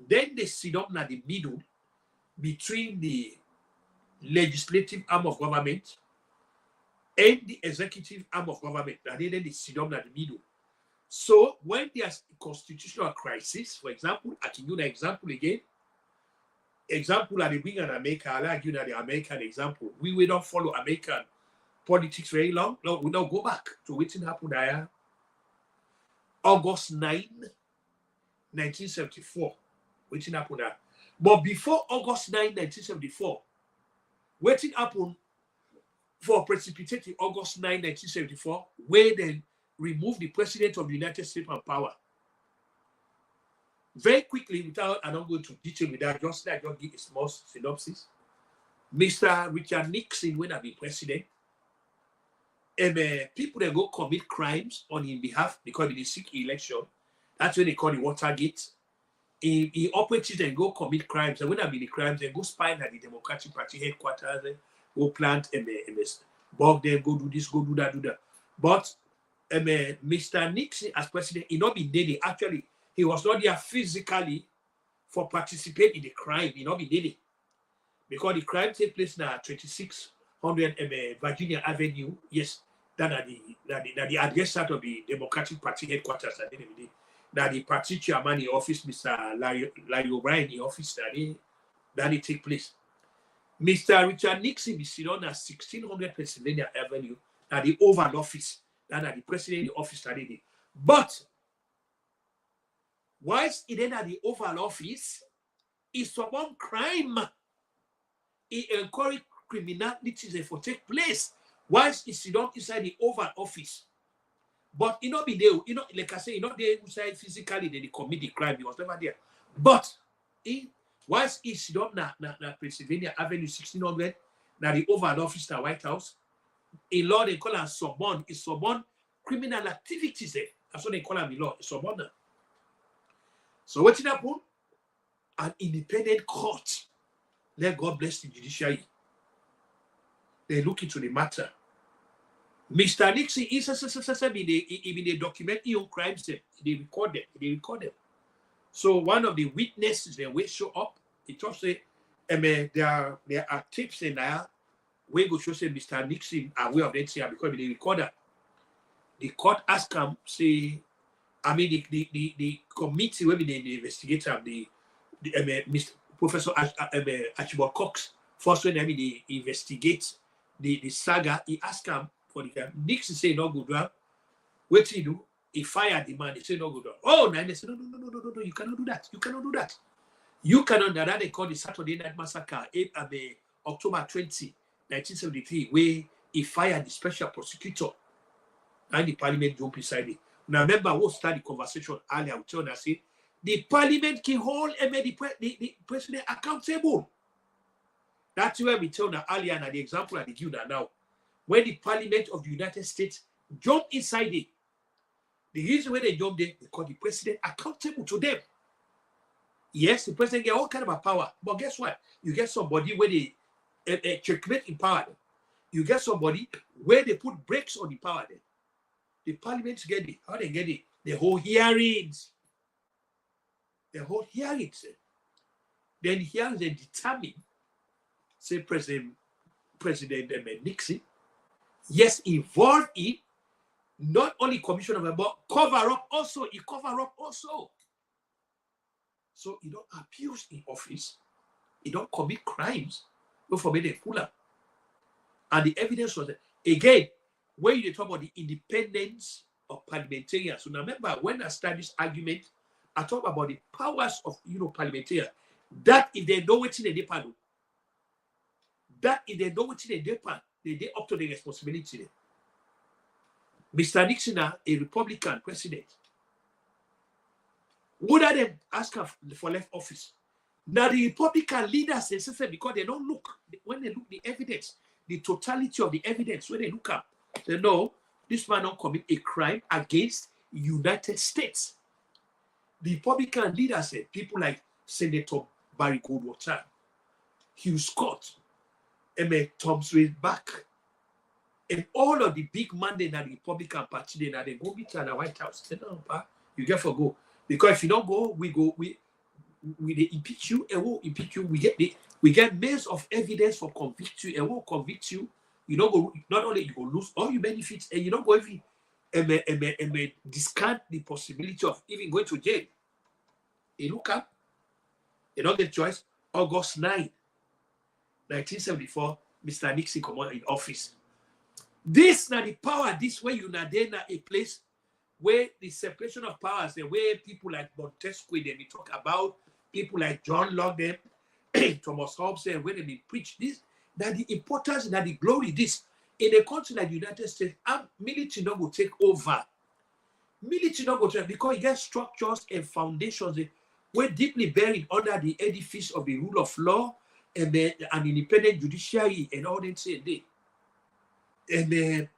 Then they sit up in the middle between the legislative arm of government and the executive arm of government. And then they sit up in the middle. So when there's a constitutional crisis, for example, I can give an example again. Example at the beginning in America, I like you know the American example. We will not follow American politics very long. No, we now go back to what happened there. August 9, 1974. What happened there. But before August 9, 1974, what happened for precipitating August 9, 1974, where they removed the president of the United States from power. Very quickly, without, I'm not going to detail with that, just like I'll give a small synopsis. Mr. Richard Nixon, when I be president, and people that go commit crimes on his behalf because of the sick election, that's when they call the Watergate. He operates and go commit crimes, and when I be the crimes, they go spy at the Democratic Party headquarters, go plant bug them, go do this, go do that, do that. But Mr. Nixon, as president, he not been there. Actually, he was not there physically for participating in the crime. He not been there because the crime take place now at 2600 Virginia Avenue. Yes, that are the address out of the Democratic Party headquarters. That the party chairman in office, Mr. Larry O'Brien in office, that it take place. Mr. Richard Nixon is sitting on at 1600 Pennsylvania Avenue at the Oval Office. That are the president in the office study. But whilst he then at the Oval Office, is some crime. He encouraged criminality for take place whilst he sit down inside the Oval Office. But he not be there, like I say, he not there inside physically, they commit the crime. He was never there. But whilst he sit down na Pennsylvania Avenue 1600, now the overall office at White House. In law, they call it suborn. It's suborn criminal activities there. That's what they call them in law. It's suborn. So what did happen? An independent court. Let God bless the judiciary. They look into the matter. Mr. Nixon is in the document his own crimes. They record them. So one of the witnesses they will show up. It just say, there are tips in there. We go show say Mr. Nixon aware of that here because the recorder. The court ask him say, I mean the committee will be the investigator the Mr. Professor Archibald Cox first when they investigate the saga. He asked him for the crime. Nixon say no good one. What he do? He fired the man. He say no good one. Oh, no, they say no, you cannot do that. You cannot do that. You cannot. That they call the Saturday Night Massacre, October 20, 1973, where he fired the special prosecutor and the parliament jumped inside it. Now remember what started the conversation earlier with you. I said the parliament can hold the president accountable. That's where we tell now earlier and the example I give now. When the parliament of the United States jump inside it, the reason why they jump there, they call the president accountable to them. Yes, the president get all kind of power, but guess what? You get somebody where they checkmate in power. You get somebody where they put brakes on the power. Then. The parliament get it. How they get it? The whole hearings. Then hearings they determine, say President Nixon, yes, involved in not only commission of but cover up also. He cover up also. So he don't abuse in office. He don't commit crimes. Don't forget they pull up. And the evidence was that, again, when you talk about the independence of parliamentarians. So now remember, when I started this argument, I talk about the powers of parliamentarians. That if they know what they do, that if they know what they do, they up to the responsibility. Mr. Nixon, a Republican president, would have them ask for left office? Now the Republican leaders say because they don't look when they look the evidence, the totality of the evidence, when they look up, they know this man don't commit a crime against United States. The Republican leaders said people like Senator Barry Goldwater, Hugh Scott, Thomas Back, and all of the big men in the Republican Party, they go meet at the White House. Say, no, you get for go. Because if you don't go, we impeach you, and we'll impeach you. We get means of evidence for convict you, and we'll convict you. You don't go, not only you go lose all your benefits, and you don't go even discount the possibility of even going to jail. You look up, you don't get choice. August 9, 1974, Mr. Nixon come out in office. This now the power, this way you now there a place where the separation of powers, the way people like Montesquieu, they talk about people like John Locke, them, Thomas Hobbes, and when they preach this, that the importance, that the glory, this in a country like the United States, military not will take over. Military not go to because it gets structures and foundations were deeply buried under the edifice of the rule of law and an independent judiciary and all that say they. And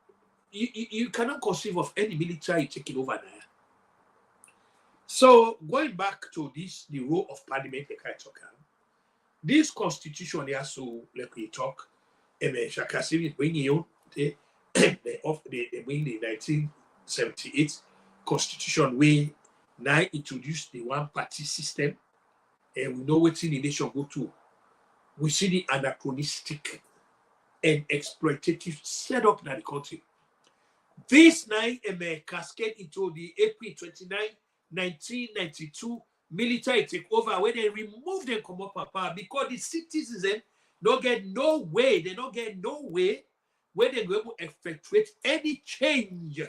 you cannot conceive of any military taking over there. So going back to this, the role of parliament, they can't talk about. This constitution, they also like we talk, Shakasiri bring you they bring the 1978 constitution where now introduced the one-party system, and we know what the nation go to. We see the anachronistic and exploitative setup in the country. This night cascade into the April 29, 1992 military takeover where they remove them from up power because the citizens don't get no way, they don't get no way where they're going to effectuate any change.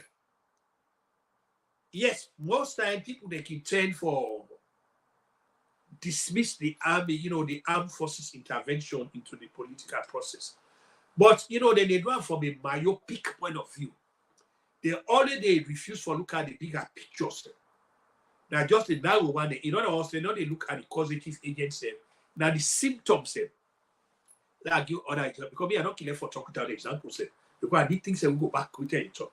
Yes, most time people they can turn for dismiss the army, the armed forces intervention into the political process. But then they do it from a myopic point of view. They refuse to look at the bigger pictures. Now just the narrow one, in other words, they look at the causative agents, now the symptoms. I give other examples because me, I don't care for talking about examples. Because I need things that we go back with and talk.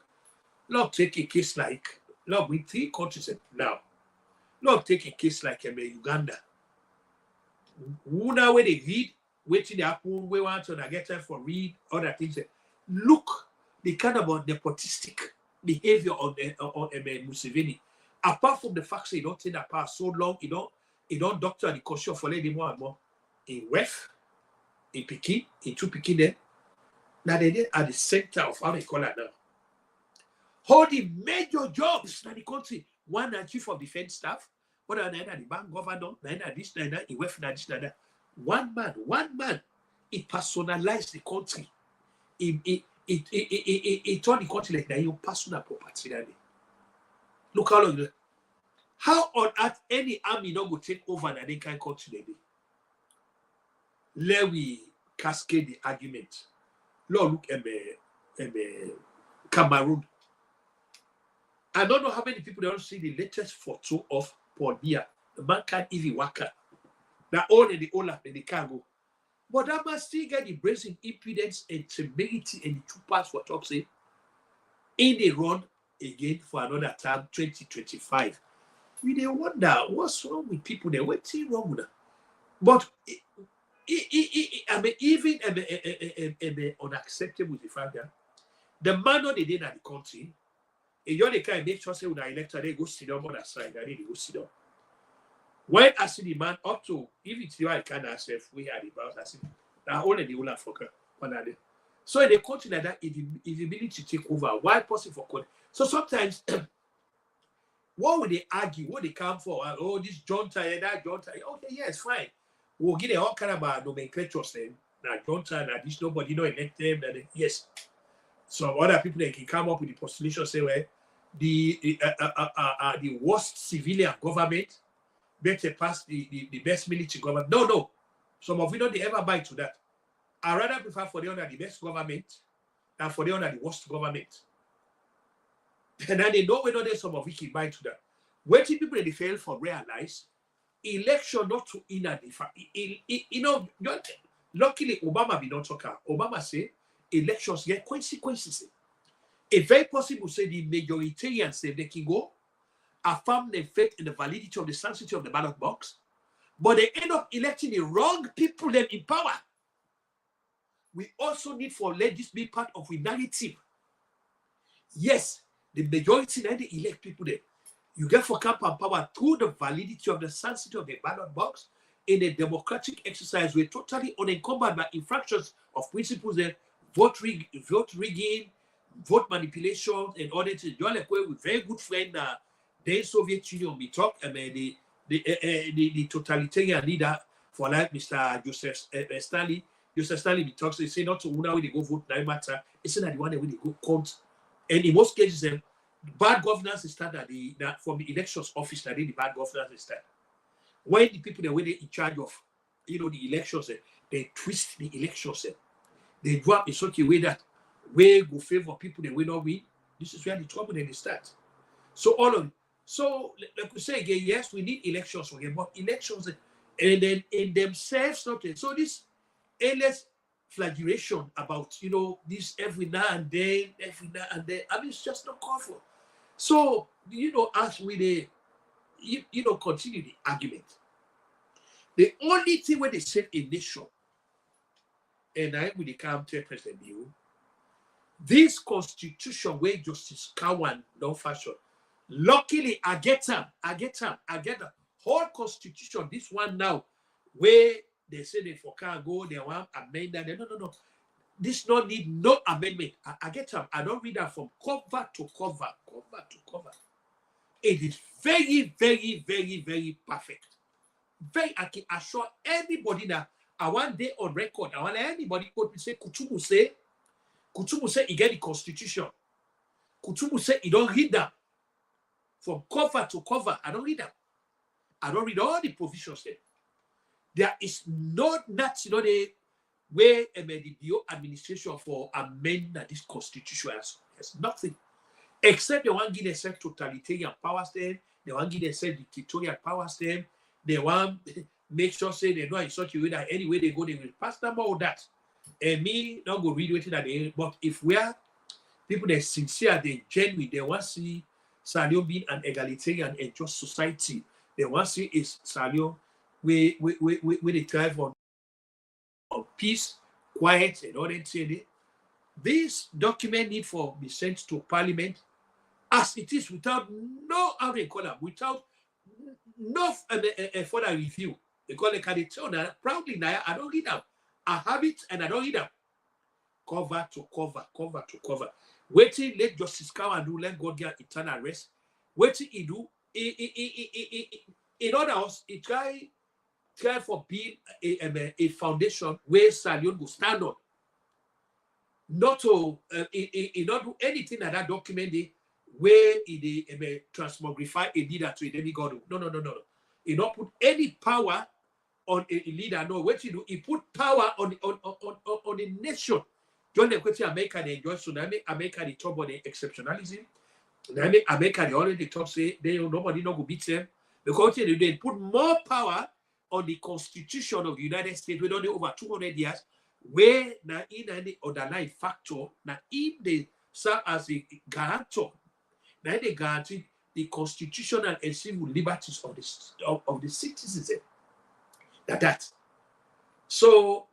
Look, take a case like, look, with 3 countries now. Look, take a case like Uganda. Who now where they read, waiting the happen, we want to get time for read, other things. Look, the kind of nepotistic behavior on Museveni. Apart from the fact that he don't take that part so long, he don't doctor the culture for lady more and more. In West, in Peking, in 2 Peking there. Now they are the center of how they call it now. All the major jobs in the country. One are chief of defense staff, one are the bank governor, neither this, neither he went this, neither. One man, it personalized the country. It turned the country like your personal property. Look how long. How on earth any army not go take over that they can country? Let we cascade the argument. Look at Cameroon. I don't know how many people don't see the latest photo of Paul Biya. The man can't even walk. Now all in the Olaf and the cargo. But that man still get the brazen impudence and temerity and the 2 parts for talk say in the run again for another time 2025. We dey wonder what's wrong with people there. What's wrong with them? But I mean, even unacceptable the fact that the manner they did at the country, and you can make sure say when I elected, they go sit down on that side, they go sit down. When I see the man up to, if it's the right kind of self, we had about, I see, now only the whole Africa. So in a country like that, it's the ability to take over. Why possible for country? So sometimes, what would they argue? What they come for? Oh, this John Ty, that John Ty. Okay, yes, fine. We'll get all kind of nomenclatures then. Now, John Ty, this nobody know elect them. Yes. So other people they can come up with the postulation say, well, the worst civilian government better pass the best military government. No. Some of you don't ever buy to that. I rather prefer for the under the best government than for the under the worst government. And then they know whether there's some of you can buy to that. When people they fail for realize election not to luckily Obama be not talking. Obama say elections get consequences. It's very possible say the majoritarians say they can go affirm their faith in the validity of the sanctity of the ballot box, but they end up electing the wrong people then in power. We also need for let this be part of a narrative. Yes, the majority then they elect people there. You get for camp and power through the validity of the sanctity of the ballot box in a democratic exercise. We're totally unencumbered by infractions of principles there, vote rigging, vote manipulation, and all that. You're like with very good friend the Soviet Union. We talk about the totalitarian leader for like Mr. Joseph Stalin. Joseph Stalin, he talks, they say not to when they go vote, no matter. It's not the one that when they go count. And in most cases, bad governance is started from the elections office that the bad governance is started. When the people that were in charge of the elections, they twist the elections. They drop in such a way that we go favor people that will not win. This is where the trouble then start. So all of it. So like we say again, yes, we need elections again, but elections and then in themselves not. So this endless flagellation about this every now and then, I mean it's just not called for. So as we continue the argument, the only thing when they say a nation, and I will come to President Bill, this constitution where Justice COWON don't fashion. Luckily, I get them. The whole constitution, this one now, where they say they for can go, they want amend that. No. This not need no amendment. I get them. I don't read that from cover to cover. It is very, very, very, very perfect. I can assure anybody that I want day on record. I want anybody could say Kutubu say he get the constitution. Kutubu say he don't read them. From cover to cover, I don't read them. I don't read all the provisions there. There is no the way the BO administration for amend this constitution has nothing. Except they want to give themselves totalitarian powers them, they want to give themselves dictatorial powers them, they want make sure say they know in such a way that anyway they go, they will pass them all that. And me not go read it at the end, but if we are people that sincere, they genuine, they want to see Salio being an egalitarian and just society. They want to see is Salio we they thrive on peace, quiet, and all that thing. This document need for be sent to Parliament as it is without no column, without no further review. They call it proudly now. I don't read them. I have it and I don't read them. Cover to cover, cover to cover. Waiting, let Justice COWON do, let God get eternal rest. Waiting, he do. In other words, he try for being a foundation where Salion will stand on. Not to not do anything that that document where he transmogrify a leader to a demigod. No. He not put any power on a leader. No, what he do? He put power on the nation. John the question America they enjoy tsunami. America the talk about the exceptionalism. America they already talk say they nobody no go beat them because they put more power on the Constitution of the United States. We don't over 200 years. Where now in any underlying factor now if they serve as a guarantor, now they guarantee the constitutional and civil liberties of the citizens. That. So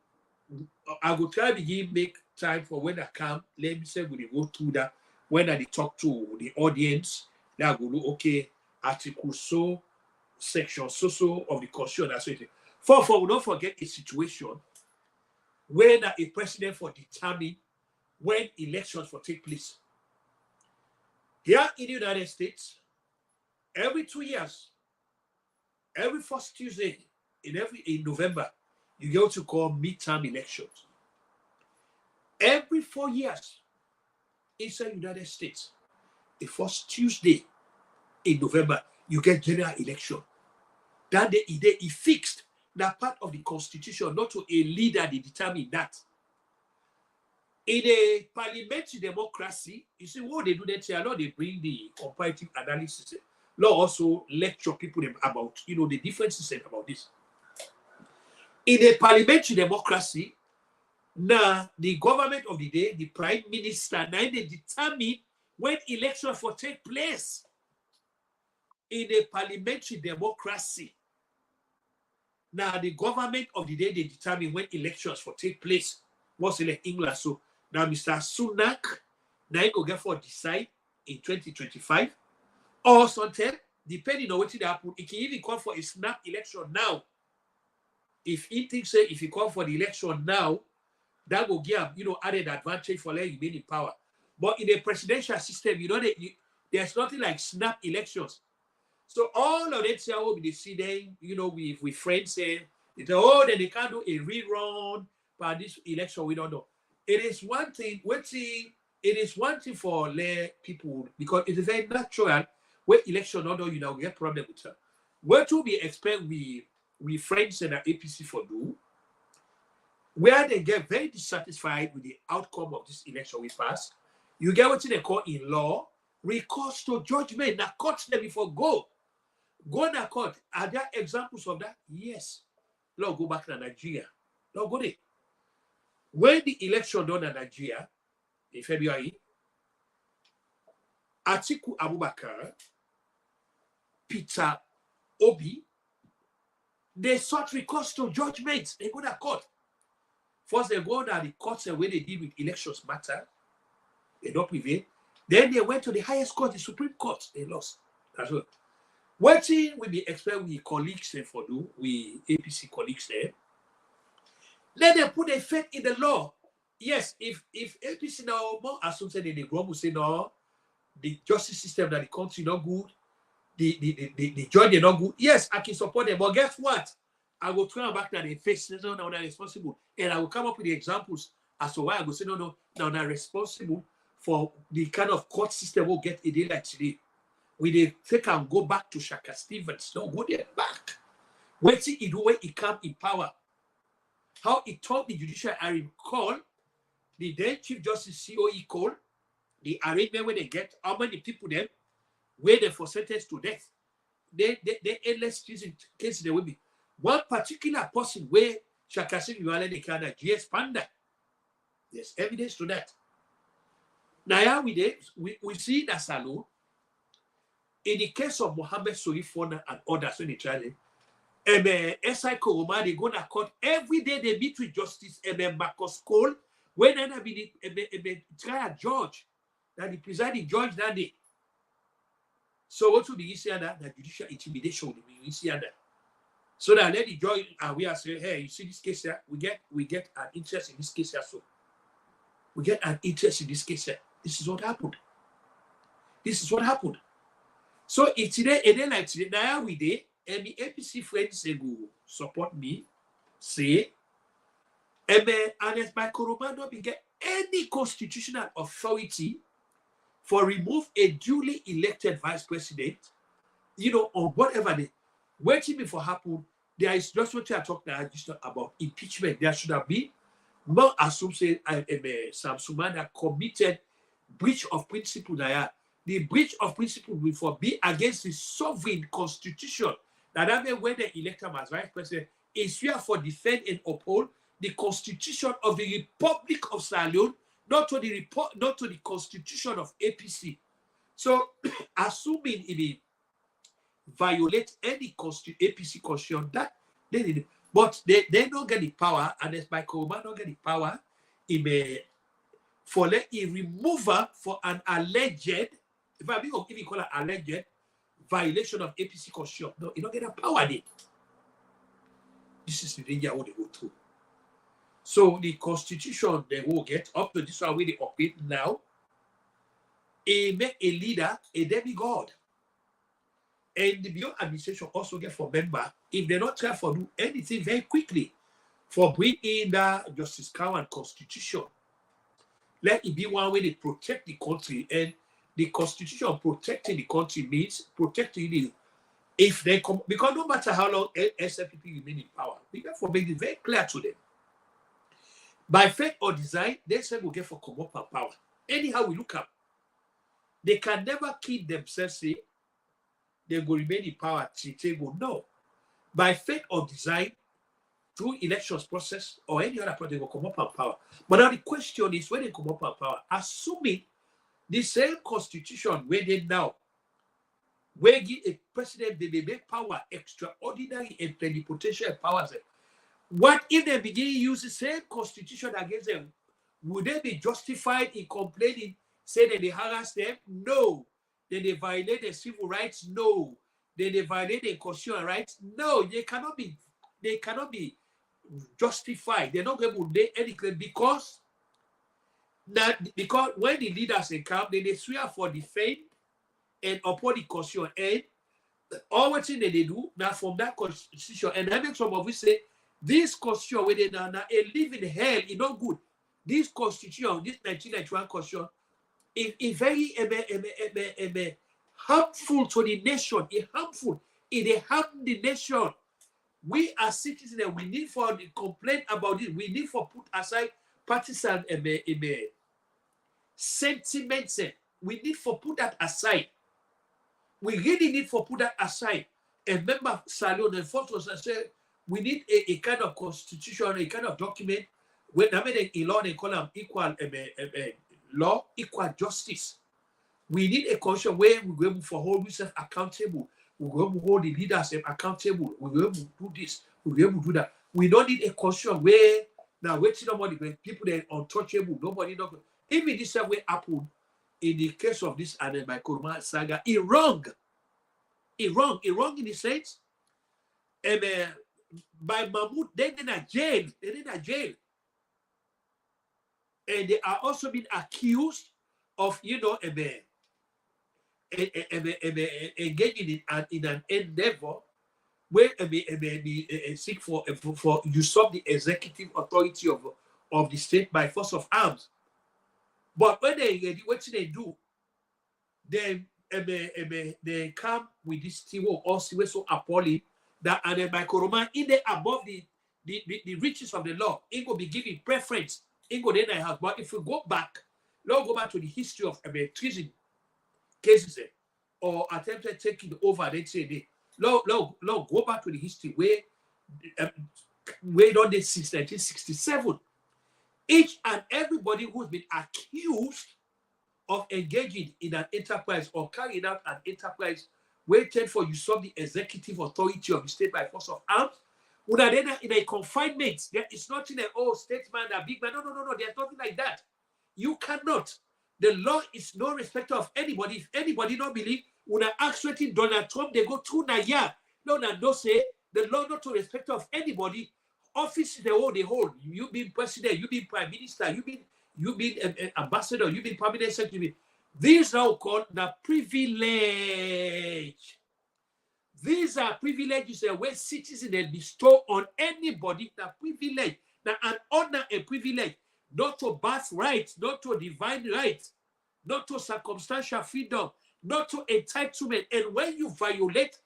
I will try to begin make time for when I come. Let me say we go through that. When I talk to the audience, they go look okay. Article so, section so of the Constitution. That's it. For we don't forget a situation where a president for determine when elections for take place. Here in the United States, every 2 years, every first Tuesday in November, you get what you call midterm elections. Every 4 years inside the United States, the first Tuesday in November, you get general election. That day is fixed. That part of the Constitution, not to a leader, they determine that. In a parliamentary democracy, you see what they do that here, they bring the comparative analysis. Law also lecture people about the differences about this. In a parliamentary democracy, now the government of the day, the prime minister, now they determine when elections will take place. In a parliamentary democracy, now the government of the day, they determine when elections will take place. What's in England? So now Mr. Sunak, now he go get for decide in 2025, or something, depending on what they happen, it can even call for a snap election now. If he thinks if he call for the election now, that will give added advantage for letting you in power. But in a presidential system, there's nothing like snap elections. So all of that here will be decided, with friends saying, then they can't do a rerun for this election. We don't know. It is one thing. It is one thing for people because it's very natural. Where election not done, we get problem with her. What do we expect we friends and the APC for do? Where they get very dissatisfied with the outcome of this election we passed, you get what they call in law recourse to judgment. Now courts them before go to court. Are there examples of that? Yes. Lord, go back to Nigeria. Lord, go there. When the election done in Nigeria in February, Atiku Abubakar, Peter Obi, they sought recourse to judgment. They go to court. First, they go to the courts and where they deal with elections matter. They don't prevail. Then they went to the highest court, the Supreme Court. They lost. That's what. What thing we be expect we colleagues for do, we APC colleagues there. Let them put a faith in the law. Yes, if APC now more assume say the group will say no, the justice system that the country not good, the judge not good. Yes, I can support them, but guess what? I will turn back to the face. No, they're responsible, and I will come up with the examples as to why I will say no, they're responsible for the kind of court system we'll get a day like today. We they take and go back to Shaka Stevens. Don't go there back. Wait till he do when he come in power. How he told the judicial I recall the then Chief Justice COE call the arraignment where they get how many people them where they for sentenced to death. They endless cases there will be one particular person where Shaka Stevens they can GS Panda There's evidence to that. Now, we see that Salon, in the case of Mohammed Sorifona and others when they tried it, SI Koroma, they go to court every day. They meet with Justice Marcus Cole. When I be trial judge, that the presiding judge that day. So what will be easier that judicial intimidation will be easier that. So that let the judge and we are saying, hey, you see this case here, we get an interest in this case here. So we get an interest in this case here. This is what happened. This is what happened. So if today, and then like today, now we did, and the APC friends say go support me, say, and as my Koroma not get any constitutional authority for remove a duly elected vice president, on whatever they waiting before happen. There is just what you are talking about impeachment. There should have been more assume say Sam Sumana committed breach of principle. The breach of principle will for be against the sovereign constitution. That means when the elected as vice president is here for defend and uphold the constitution of the Republic of Salon, not to the constitution of APC. So, assuming it violate any APC constitution, that but they don't get the power, and as by Koroma don't get the power, for a remover for an alleged, if you call it alleged violation of APC constitution, no, you don't get a power there. This is the danger what they go through. So the constitution they will get up to this one where they operate now, make a leader a demigod. And the beyond administration also get for member if they not try for do anything very quickly for bring in the Justice COWON constitution. Let it be one way they protect the country, and the constitution protecting the country means protecting the if they come, because no matter how long SFPP remain in power, we therefore make it very clear to them. By fate or design, they say will get for come up and power. Anyhow, we look up. They can never keep themselves say they will remain in power till they go no. By fate or design, through elections process or any other process, they will come up and power. But now the question is when they come up and power, assuming the same constitution where they now where give a president they make power extraordinary and plenipotentiary powers. What if they begin to use the same constitution against them? Would they be justified in complaining, say that they harass them? No. Then they violate their civil rights? No. Then they violate their constitutional rights? No. They cannot be justified. They're not going to make any claim because when the leaders come, then they swear for defend and uphold the constitution. And all what thing that they do now from that constitution, and that makes some of us say, this constitution where they now a live in hell is not good. This constitution, this 1991 constitution, is very harmful to the nation. It's harmful. It harms the nation. We as citizens, we need for the complaint about it. We need for put aside partisan sentiments. We need for put that aside. We really need for put that aside. And remember, Salon and Fourth was said, we need a kind of constitution, a kind of document. When I mean in law, they call them equal law, equal justice. We need a constitution where we will for hold ourselves accountable. We will hold the leaders accountable. We will do this. We will do that. We don't need a constitution where now waiting nobody, people that are untouchable. Nobody not. Even this way happened in the case of this and my Koroma saga. It wrong. It wrong in the sense. By Mahmoud, they're in a jail. They're in a jail. And they are also being accused of, engaging in an endeavor where seek for usurp the executive authority of the state by force of arms. But when what they do, they come with this thing also so appalling that and by Koroma in there above the riches of the law, it will be given preference. It go then I have. But if we go back to the history of treason cases or attempted taking over, let's say go back to the history where don't they since 1967. Each and everybody who's been accused of engaging in an enterprise or carrying out an enterprise waited for usurp the executive authority of the state by force of arms, would have then in a confinement. There is nothing like, oh, statesman, a big man. No, no, no, no. There's nothing like that. You cannot. The law is no respecter of anybody. If anybody don't believe, when I ask waiting Donald Trump, they go to Naya. No, no, say the law not to respect of anybody. Office they hold. You being president, you being prime minister, you being ambassador, you being permanent secretary. These are called the privilege. These are privileges where citizens they bestow on anybody. The privilege, now an honor and privilege, not to birthright, not to divine right, not to circumstantial freedom, not to entitlement. And when you violate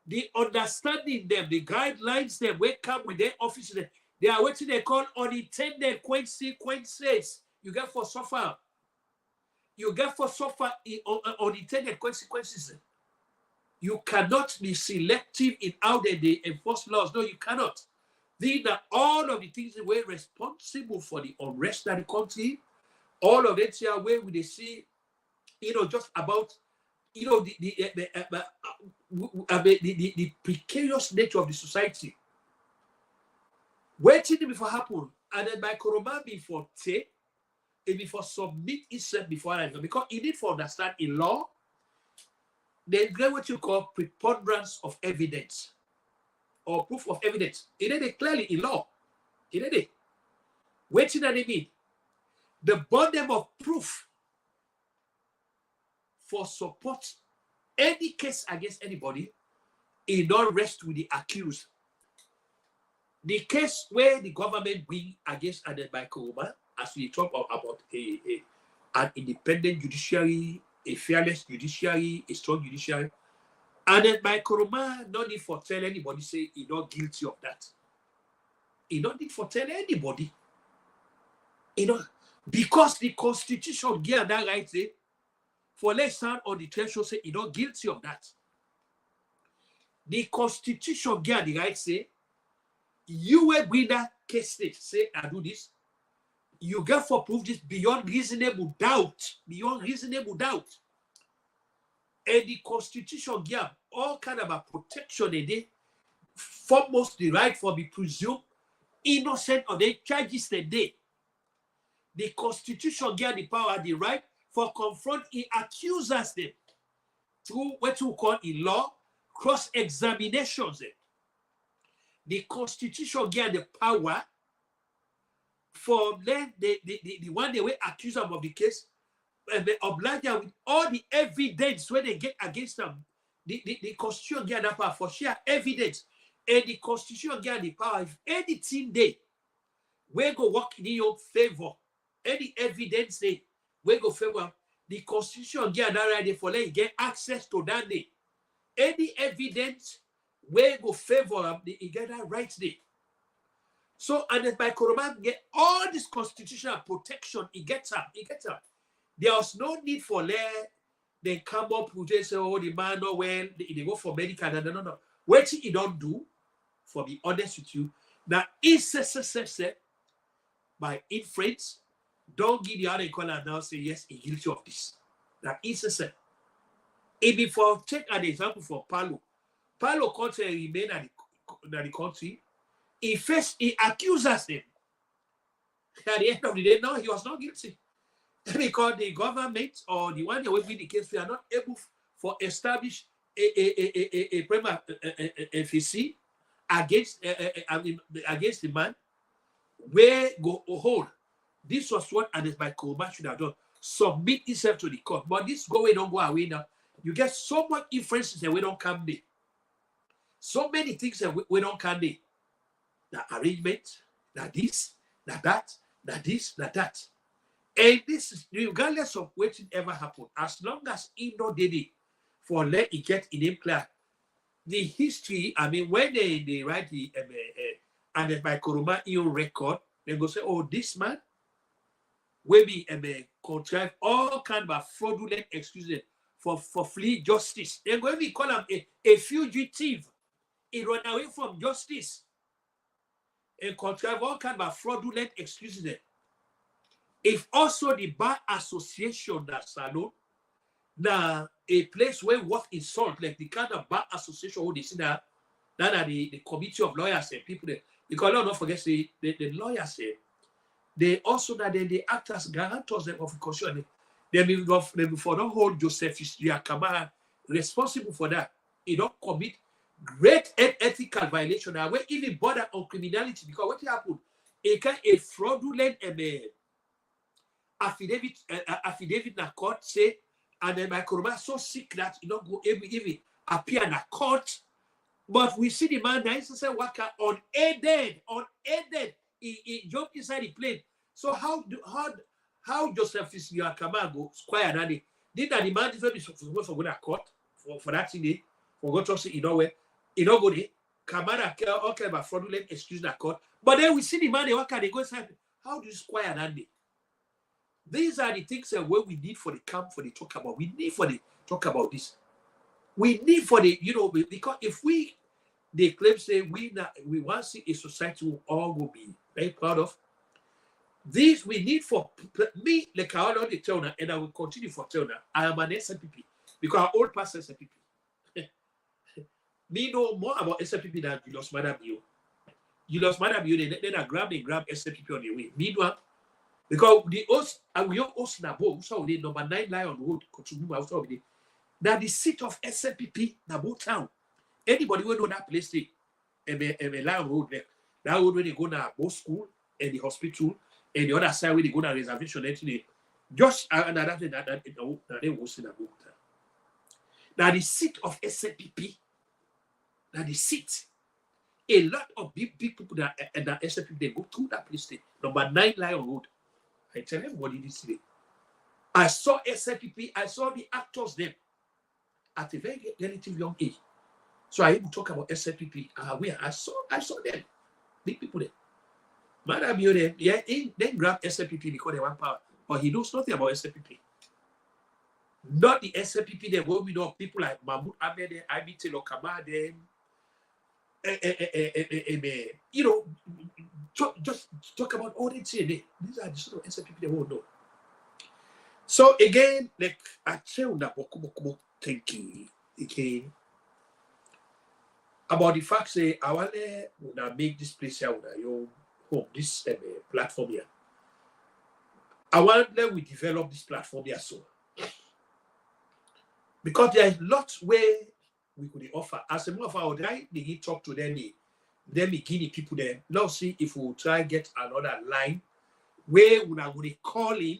the understanding them, the guidelines them, where come with their officers, they are what they call unintended consequences. You get for suffer. You get for suffer unintended consequences. You cannot be selective in how they enforce laws. No, you cannot. These are all of the things that were responsible for the unrest in the country. All of it here where we see, just about, the precarious nature of the society. Waiting before happen, and then by Koroma before take, and before submit itself before anything, because you need to understand in law, they get what you call preponderance of evidence or proof of evidence. It is clearly in law. It is. Waiting and they mean the burden of proof for support any case against anybody, it don't rest with the accused. The case where the government bring against Adebayo Koroma, as we talk about an independent judiciary, a fearless judiciary, a strong judiciary, Adebayo Koroma no need for tell anybody say he's not guilty of that. He don't need for tell anybody. Because the Constitution give that right say, for let's stand on the threshold say he's not guilty of that. The Constitution give the right say, you will bring that case state, say, I do this. You get for proof this beyond reasonable doubt. Beyond reasonable doubt. And the Constitution give all kind of a protection in it. Foremost, the right for be presumed innocent of the charges they did. The Constitution give the power, the right for confront the accusers them through what we call in law cross-examinations. The Constitution gave the power for them, the one they were accused of the case, and they oblige them with all the evidence when they get against them. The Constitution gave that power for share evidence. And the Constitution gave the power if anything they we go work in your favor, any evidence they we go favor, the Constitution gave that right for them get access to that day. Any evidence we go favor he get that right there. So, and then by Koroma get all this constitutional protection, he gets up. There was no need for they come up with say, oh, the man no well, they go for medical. No. What he don't do, for be honest with you, that is by inference, don't give the other call and now say yes, he's guilty of this. That is if before take an example for Paulo country remain at the country, he accuses him. At the end of the day, no, he was not guilty. Because the government or the one that will be the case, we are not able for establish a prima facie against the man where go hold. This was what Adebayo Koroma should have done. Submit himself to the court. But this don't go away now. You get so much inferences that we don't come there. So many things that we don't come there. The arrangement, that this, that that, that this, that that. And this is regardless of what ever happened, as long as he not did it, for let it get in him clear. The history, I mean, when they write the Adebayo Koroma in record, they go say, oh, this man will be contrive all kind of fraudulent excuses for flee justice. They're going to call him a fugitive. He run away from justice and contrive all kind of fraudulent excuses. If also the bar association that Salon, now a place where work is sold, like the kind of bar association who they see that are the committee of lawyers and people there. Because don't forget, say the lawyers say they also that they act as guarantors of the constitution. They before don't hold Joseph Yakama responsible for that. He don't commit great ethical violation that where even border on criminality, because what happened, a fraudulent affidavit in a court say, and then my corona so sick that you don't go even appear in a court. But we see the man that is say worker unaided. He jumped inside the plane. So how Joseph is your Kamago square that day? Did that the man is very supposed to go to court for that thing? For go to say you know where you don't go there. Kamara okay about fraudulent excuse that court. But then we see the man they worker they go inside. How do you square that day? These are the things that we need for the camp for the talk about. We need for the talk about this. We need for the, because if they claim say we want to see a society we all will be very proud of. This we need for me, like I already tell now, and I will continue for tell now. I am an SMPP because I old past SMPP. Me know more about SMPP than Julius Madabio. Julius Madabio, then I grab SMPP on the way. Me know because the host, we all host Nabo, so the number 9 Lion Road, Kochumuma, also the. That the seat of SMPP, Nabo town. Anybody will know that place, a Lion Road there. That road when they go to both school and the hospital, and the other side where they go to reservation, just another thing that they will see Nabo town. Now the seat of SMPP, now the seat, a lot of big people that SMPP, they go through that place, number 9 Lion Road. I tell everybody this today. I saw SMPP, I saw the actors there. At a very relatively young age. So I even talk about SLPP. Where I saw them. Big people there. Madam, you there, yeah, he then grab SLPP because they want power. But he knows nothing about SLPP. Not the SLPP there, where we know people like Mahmoud Ahmed there, Ib Taylor Kama there. Just talk about all the things there. These are the sort of SLPP they won't know. So again, like I tell that Bokubokubo thinking again about the fact say I want to make this place here with your home, this platform here. I want that we develop this platform here so because there is lots where we could offer. As a matter of fact, I begin talk to them, beginning people there. Now see if we will try get another line where we are going to call in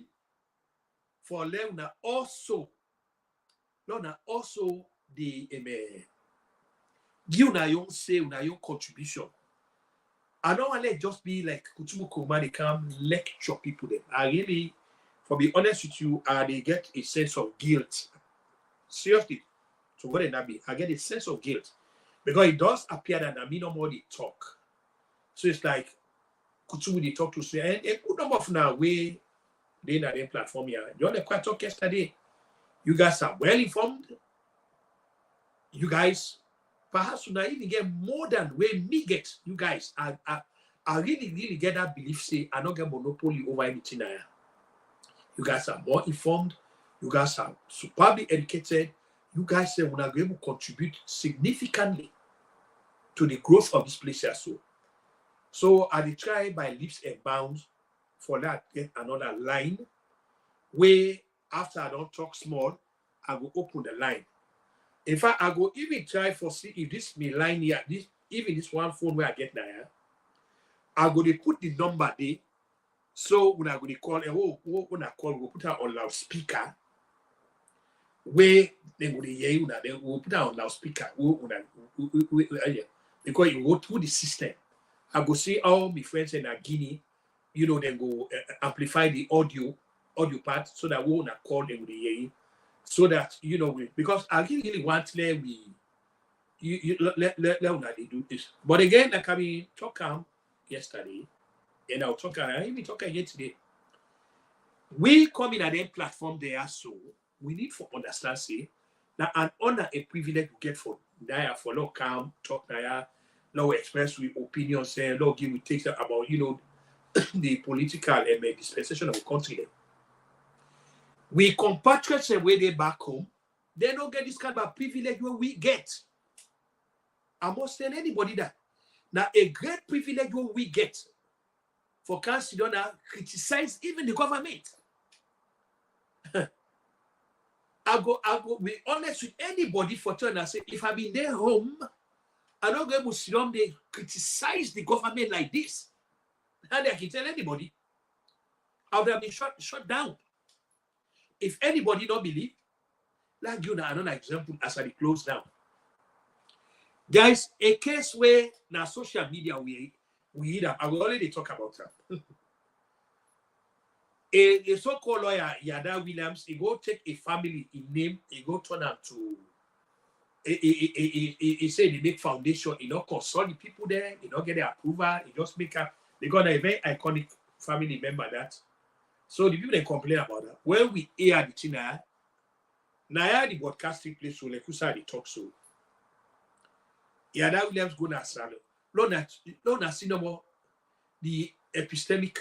for them also the give una your say una your contribution. I don't want to just be like Kutumu Kuma, they come lecture people there. I really, for be honest with you, they get a sense of guilt. Seriously, so what did that be? I get a sense of guilt because it does appear that I mean no more they talk. So it's like Kutumu they talk to say and good number of now way they na their platform here. You want to quite talk yesterday. You guys are well informed. You guys perhaps will not even get more than where me get. You guys I really get that belief say I don't get monopoly over anything here. You guys are more informed. You guys are superbly educated. You guys say we're not going to contribute significantly to the growth of this place here. So I will try by leaps and bounds for that get another line where after I don't talk small, I will open the line. In fact, I go even try for see if this me line here, this one phone where I get there, I go to put the number there. So when I go to call, when I call, we'll put her on loudspeaker. Where they go to hear they will put her on loudspeaker. Because you go through the system. I go see all my friends in Guinea, then go amplify the audio part so that we won't call them with the hearing. So that because I really want let they do this. But again, like I mean talk yesterday, and I'll talk and I even talk again today. We come in at their platform there, so we need to understand say that an honor a privilege to get for Naya for talk Naya, express with opinions, say give we take about the political dispensation of the country. We compatriots and where they back home, they don't get this kind of privilege where we get. I must tell anybody that. Now, a great privilege what we get for country don't criticize even the government. I go be honest with anybody for turn and say, if I've been there home, I don't go able to sit down, they criticize the government like this. And I can tell anybody, I would have been shut down. If anybody don't believe, like you know, another example as I close down. There is a case where now social media we either I will already talk about that. A so-called lawyer, Yada Williams, he go take a family in name, he go turn them to he say they make foundation, he don't consult the people there, he don't get the approval, he just make up. They got a very iconic family member that. So the people they complain about that. When we hear the thing now the broadcasting place so like who said the talk so. Yada Williams go na salon. Lona see no more the epistemic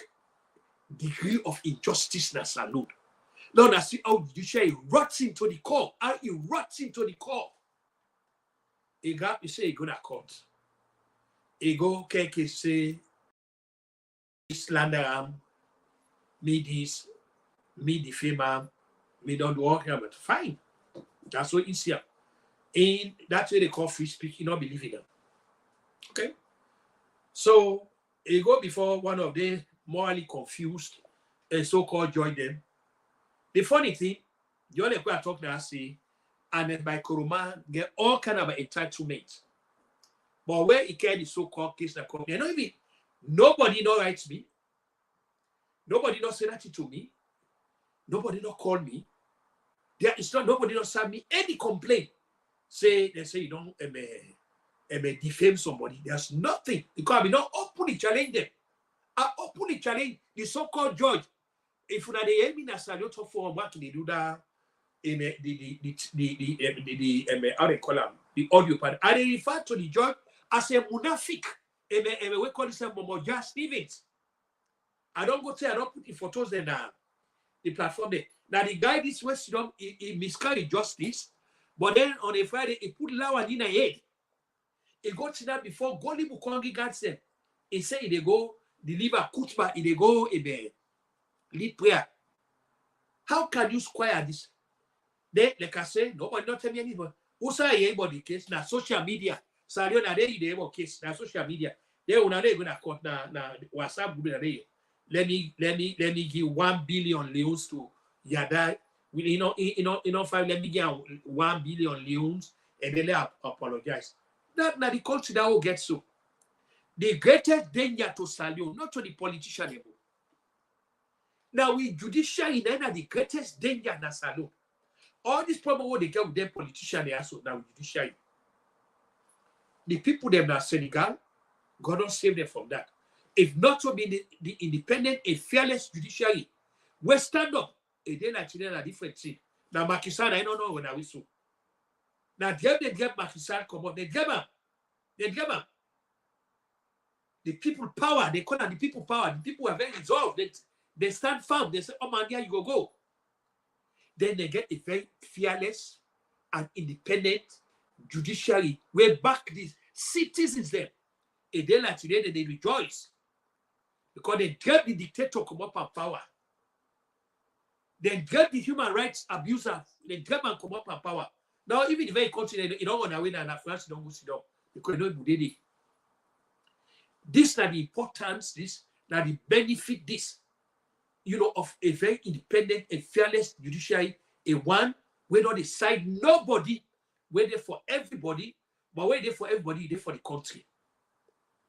degree of injustice na salon. Lona see how judiciary rots into the core. How it rots into the core. He got you say he go to court. He go keke say slander me this, me defame him, me don't do all here, but fine. That's what it's here. And that's where they call free speech, you not believe in them. Okay? So he go before one of them morally confused and so-called join them. The funny thing, the only way I talk now say, and then by Kuruma get all kind of entitlement. But where he carry the so-called case that come, not even nobody no writes me, nobody no say that to me, nobody no call me. There is not nobody no send me any complaint. Say they say you don't defame somebody. There's nothing because I not openly challenge them. I openly challenge the so-called judge. If you are the enemy na Salon Tok Forum, what they do that? How they call them the audio part. I refer to the judge as a munafik. We call this Momoja Stevens. I don't go say I don't put the photos in the platform there. Now the guy this West he miscarried justice. But then on a Friday, he put Lawan in a head. He got to that before Goli Bukongi got them. He said they go deliver kutba, they go lead prayer. How can you square this? Then, like I say, nobody not tell me anything. Who say anybody case? Now social media. Sadio na they the case. Now social media. They will not gonna court na WhatsApp group na let me give 1 billion leons to Yada. You know, 5, let me get 1 billion leons and then they apologize. That now the country that will get so. The greatest danger to Salon, not to the politician level. Now we judiciary then are the greatest danger na Salon. All this problem what they get with them politician they also now judiciary. The people them na Senegal, God don't save them from that. If not to be the independent and fearless judiciary, we stand up. A day like today, a different thing. Now, Macky Sall, I don't know when I will so. Now, they get Macky Sall come up. They get him. The people power. They call it the people power. The people are very resolved. They stand firm. They say, oh man, yeah, you go. Then they get a very fearless and independent judiciary. We back these citizens there. A day like today, they rejoice because they get the dictator come up and power. They get the human rights abuser. They get them come up and power. Now, even the very country, they don't want to win and France don't go sit down because they don't do it. This is the importance, this, now the benefit, this, of a very independent and fearless judiciary, a one where not decide nobody, where they for everybody, but where they for everybody, they for the country.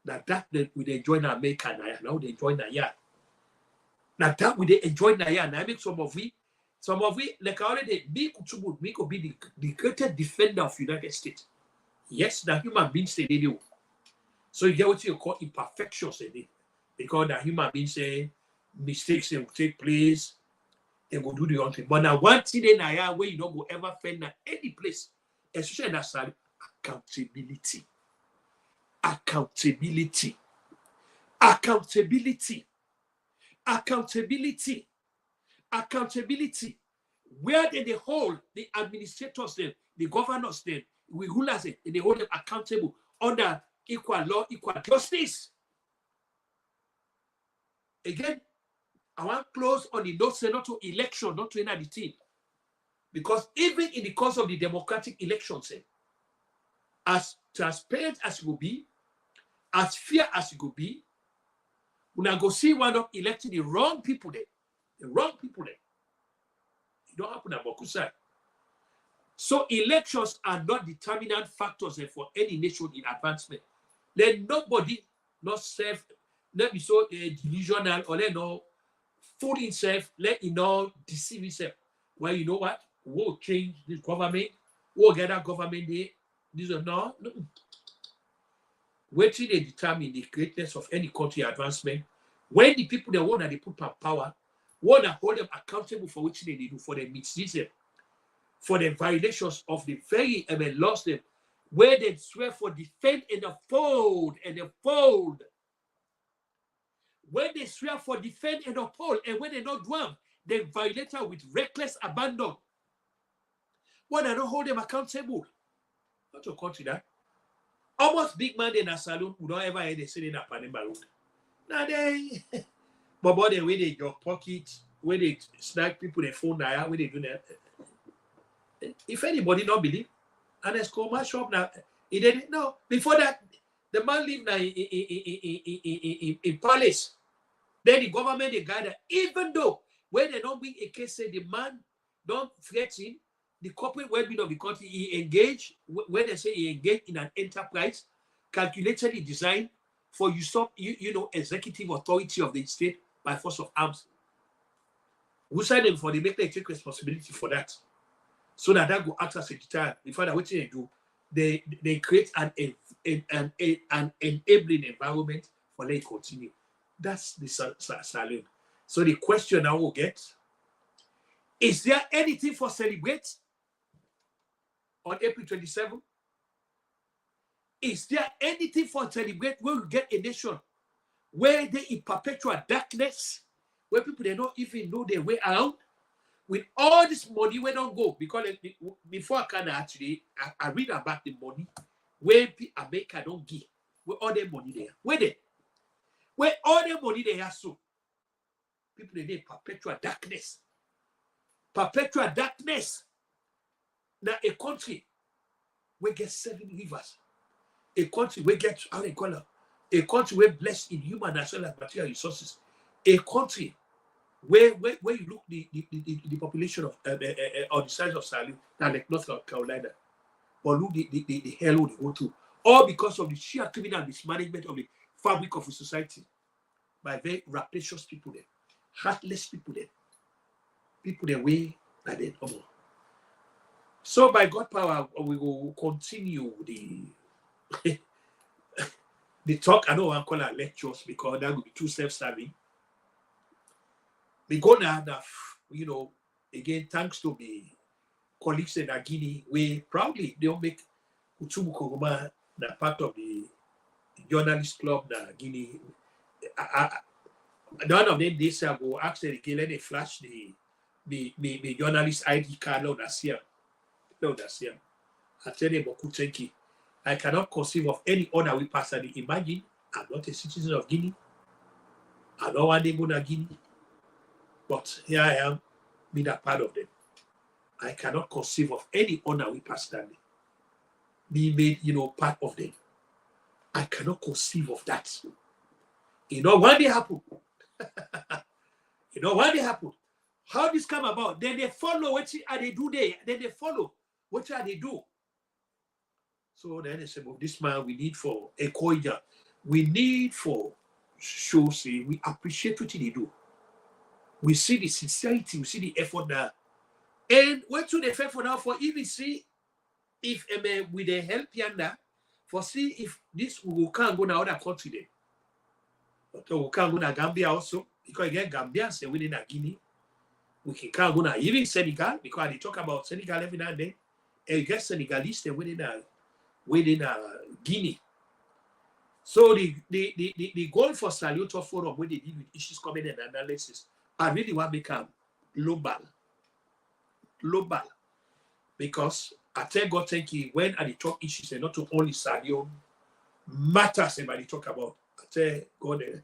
That we enjoy in America now, they enjoy Naya. Now that we enjoy Naya, now I make some of we, like I already, me could be the greatest defender of United States. Yes, the human beings say they do. So you get what you call imperfections in it. Because the human beings say mistakes will take place, they will do the wrong thing. But now one thing in Naya where you don't go ever find at any place, especially in that side, accountability. Accountability. Accountability. Where they hold the administrators, them, the governors, them, we rulers, them, they hold them accountable under equal law, equal justice. Again, I want to close on the note, say not to election, not to any the team. Because even in the course of the democratic elections, as transparent as it will be, as fair as it will be, when I go see one of electing the wrong people there, the wrong people there. It don't happen at Bokusai. So elections are not determinant factors for any nation in advancement. Let nobody not serve, let be so delusional or let no fool himself, let him not deceive himself. Well, you know what? We'll change this government, we'll get that government there. These are no. Wait till they determine the greatness of any country advancement. When the people they want that they put power, want to hold them accountable for what they do, for their misdeeds, for the violations of the very laws, them, where they swear for defend and uphold and uphold. When they swear for defend and uphold, and when they not do them, they violate her with reckless abandon. When I don't hold them accountable, not to consider. Almost big man in a saloon who don't ever hear they say in a Panama road. Now they, but the way they your pocket, where they snag people their phone now, where they do that. If anybody not believe, and it's called my shop now, he didn't know. Before that, the man lived now in Palace. Then the government they gather, even though when they don't bring a case, say the man don't threaten the corporate well-being of the country, he engaged, when they say he engaged in an enterprise calculatedly designed for usurp, executive authority of the state by force of arms. Who signed them for the make they take responsibility for that? So that go act as a deterrent. Before that, what they do, they create an enabling environment for them to continue. That's the salon. So the question I will get, is there anything for celebrate on April 27? Is there anything for celebrate when we get a nation where they in perpetual darkness, where people they don't even know their way around? With all this money, we don't go, because before I can actually, I read about the money where America don't give, where all their money there, where all their money they have, so people they need perpetual darkness. Perpetual darkness. Now a country we get 7 rivers, a country we get how they call it, a country where blessed in human as well as material resources, a country where you look the population of or the size of Salem, like North Carolina, or look the hell they go to, all because of the sheer criminal mismanagement of the fabric of a society by very rapacious people there, heartless people there, people there way like that. So by God's power, we will continue the the talk. I don't want to call it lectures because that would be too self-serving. We go now, again, thanks to the colleagues in Guinea, we proudly they'll make Utubu Kogoma part of the journalist club in Guinea. None of them this year go actually let they flash the journalist ID card on this year. I tell you about Kutenki. I cannot conceive of any other way personally. Imagine I'm not a citizen of Guinea. I don't want to go to Guinea. But here I am, being a part of them. I cannot conceive of any honor we personally be made, part of them. I cannot conceive of that. When they happen. When they happen. How this come about? Then they follow what they do there. Then they follow what they do. So then they say, well, this man we need for a coiner. We need for show say we appreciate what they do. We see the sincerity, we see the effort now. And what should the effort for now for even see if with the help yonder for see if this we can't go to other country then. But we can't go to Gambia also, because again Gambia say within a Guinea. We can't go to even Senegal, because they talk about Senegal every now and then. And you get Senegalese within Guinea. So the goal for Salon Tok Forum when they deal with issues coming and analysis, I really want to become global. Because I tell God thank you when I talk issues and not to only Salon matters about the talk about. I tell God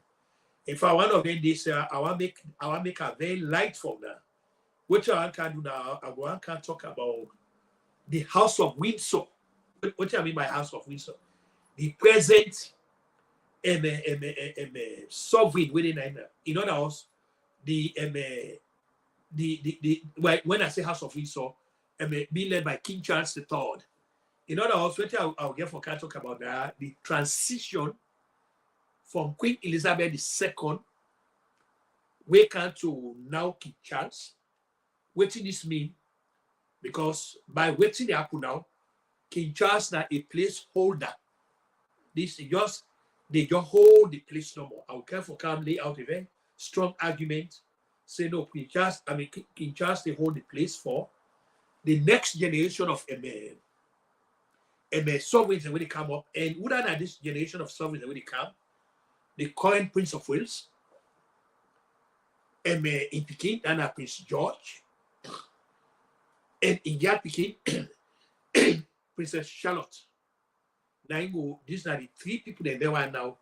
if I want to make this, I want to make a very light from that. What I can do now, I can talk about the House of Windsor. What do I mean by House of Windsor? The present sovereign within Nigeria. In other words, when I say House of Windsor, being led by King Charles III. In other words, what I'll get for can talk about that, the transition from Queen Elizabeth II, we can to now King Charles. What does this mean? Because by waiting the happen now, King Charles now a placeholder. This is just they just hold the place no more. I will careful come lay out a very strong argument. Say no, King Charles they hold the place for the next generation of sovereigns when they come up. And who than this generation of sovereigns when they come, the current Prince of Wales, in Peking, and Prince George, and in that Peking, Princess Charlotte. Now these are the three people that there are now.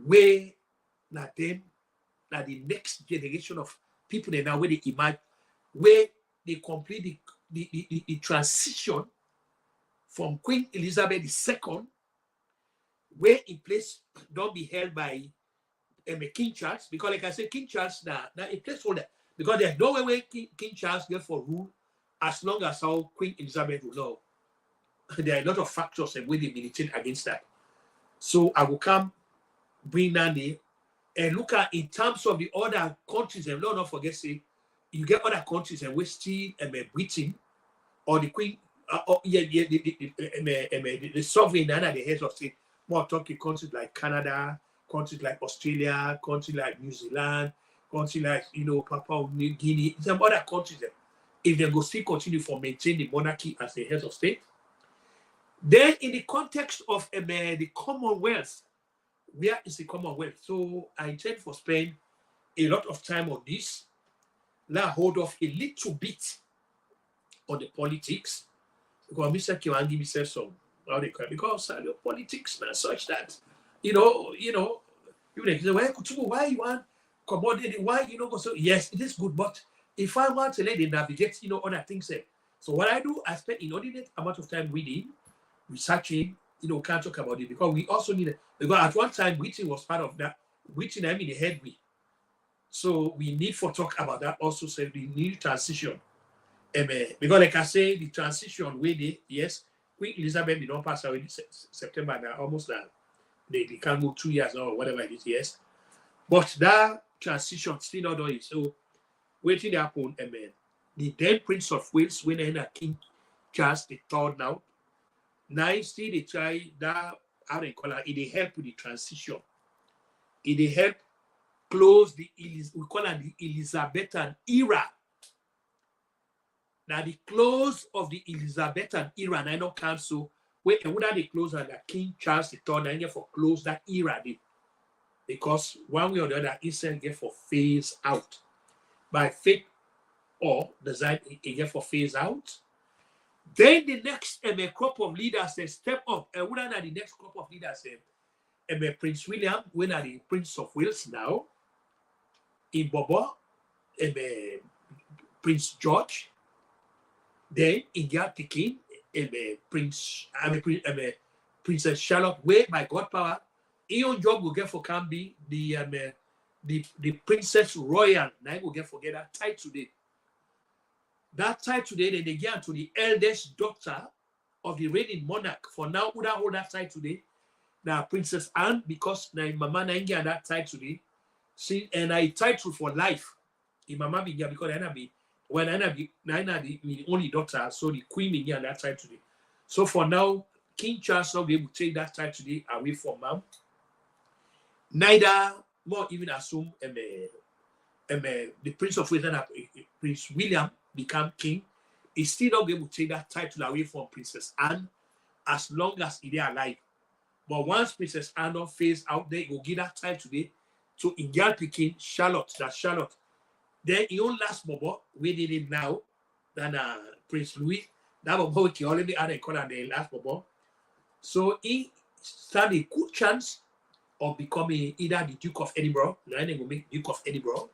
Where now them, now the next generation of people that now where they imagine, where they complete the transition from Queen Elizabeth II, where in place don't be held by King Charles, because like I said, King Charles now a placeholder, because there's no way King Charles get for rule as long as how Queen Elizabeth will know. There are a lot of factors and way they militate against that. So I will come bring down the and look at in terms of the other countries, and not forget say you get other countries and we still Britain or the Queen the sovereign and the heads of state, more talking countries like Canada, countries like Australia, countries like New Zealand, countries like Papua New Guinea, some other countries if they go still continue for maintain the monarchy as the heads of state. Then in the context of the Commonwealth, where is the Commonwealth? So I intend for spend a lot of time on this. Now hold off a little bit on the politics. Because Mr. Kiwangi said some how they call because politics and such that you say, why you want commodity, why go so yes, it is good, but if I want to let them navigate, other things. So what I do, I spend inordinate amount of time reading, researching, can't talk about it because we also need it. Because at one time, Wheaton was part of that. Wheaton, I mean, the head we. So we need for talk about that also. So we need transition. Because like I say, the transition way yes, Queen Elizabeth did not pass away in September now, almost now. They can't go 2 years now or whatever it is, yes. But that transition still not done it. So waiting to happen, the then Prince of Wales, when I King Charles III now. Now still they try that how they call it, they help with the transition. They help close we call it the Elizabethan era. Now the close of the Elizabethan era, and I know council where they close on the King Charles III, and for close that era, because one way or the other, Israel get for phase out by faith or design get for phase out. Then the next crop of leaders step up, and what are the next crop of leaders? Prince William, when are the Prince of Wales now? In Bobo, Prince George. Then in the King, Princess Charlotte, where by God power, Ion job will get for can be the Princess Royal. Now will get forget that title today. That title today, then they get to the eldest daughter of the reigning monarch. For now, who that hold that title today? Now Princess Anne, because now Mama na get that title today. See, and I title for life. In Mama be because I be. When I be the only daughter, so the queen may get that title today. So for now, King Charles will be able to take that title today away from mom. Neither more even assume the Prince of Wales and Prince William become king. He still not be able to take that title away from Princess Anne as long as he is alive. But once Princess Anne phase out there, you give that time today to Indian Peking, Charlotte, that's Charlotte. Then he own last bobo, we did it now, than Prince Louis. That bobo we already had a call on the last bobo. So he stand a good chance of becoming either the Duke of Edinburgh, then he will make Duke of Edinburgh,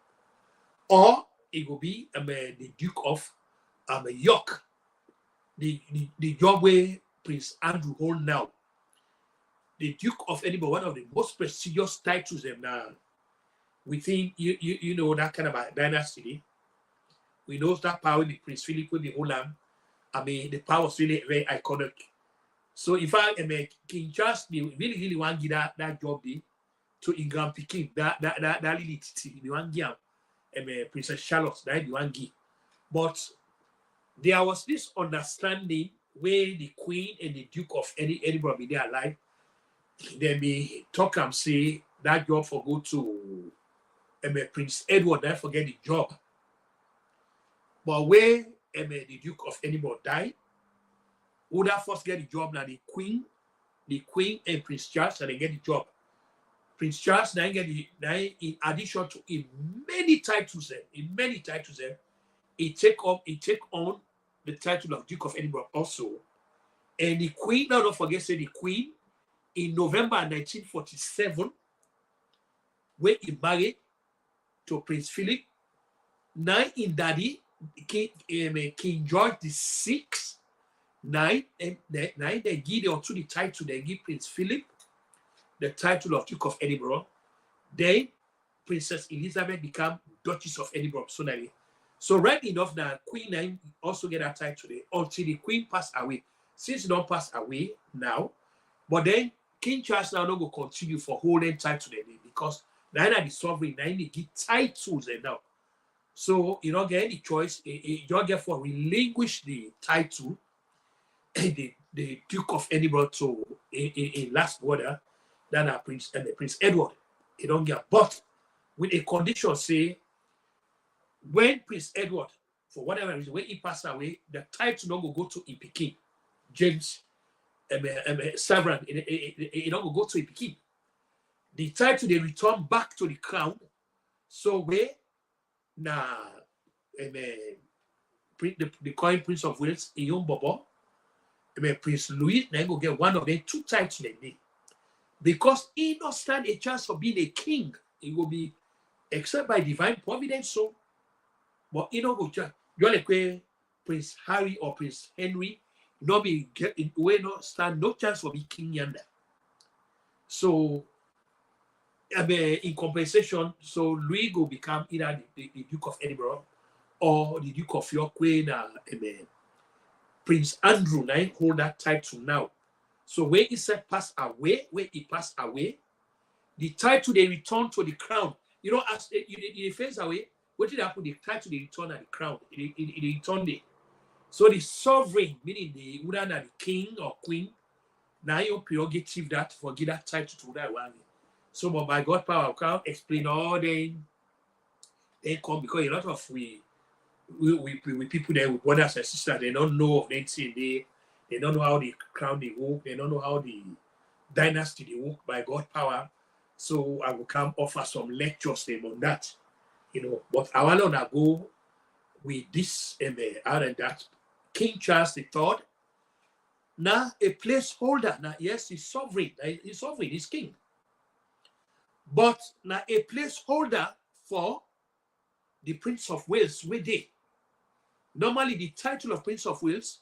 or it will be the Duke of York, the job where Prince Andrew hold now. The Duke of Edinburgh, one of the most prestigious titles now within you know that kind of a dynasty. We know that power the Prince Philip with the whole land. I mean, the power was really very iconic. So if I am King Charles, they really want to give that job there to England Peking, that little titi, they want to give Princess Charlotte, that they want to give. But there was this understanding where the Queen and the Duke of Edinburgh be there alive. Then me talk and say that job for go to Prince Edward, I forget the job. But where the Duke of Edinburgh died, who that first get the job now the Queen and Prince Charles, and they get the job. Prince Charles now get in addition to in many titles, he take on the title of Duke of Edinburgh also. And the Queen, now don't forget, say the Queen in November 1947, when he married to Prince Philip, now in daddy, King George VI, now they give them to the title, they give Prince Philip the title of Duke of Edinburgh. Then Princess Elizabeth became Duchess of Edinburgh. So right enough that Queen name also get that title today until the Queen passed away. Since she don't pass away now, but then King Charles now not go continue for holding title today because now the sovereign now they give titles now. So you don't get any choice. You don't get for relinquish the title, the Duke of Edinburgh to a last order than Prince Edward. You don't get, but with a condition, say when Prince Edward, for whatever reason, when he passed away, the title don't go to Peking. James Sovereign, it don't go to Peking. The title they return back to the crown. So where now the current Prince of Wales, Iyon Bobo, Prince Louis, now go get one of them two titles they need. Because he not stand a chance for being a king. He will be except by divine providence. So, but you know, you're like Prince Harry or Prince Henry, not be get in way not stand no chance for being king yonder. So, in compensation, so Louis will become either the Duke of Edinburgh or the Duke of York. When Prince Andrew now hold that title now. So when he said pass away, the title they return to the crown. You know, as it fades away, what did happen? The title they return at the crown. It returned it. So the sovereign, meaning the whether the king or queen, now your prerogative that forgive that title to that one. So, but by God's power, I can't explain all they come because a lot of we people there with brothers and sisters, they don't know of anything. They don't know how the crown they work. They don't know how the dynasty they work by God's power. So I will come offer some lectures on that, you know. But I want to go with this other than that. King Charles III, now a placeholder. Now yes, he's sovereign. He's sovereign. He's king. But now a placeholder for the Prince of Wales. Where they normally the title of Prince of Wales.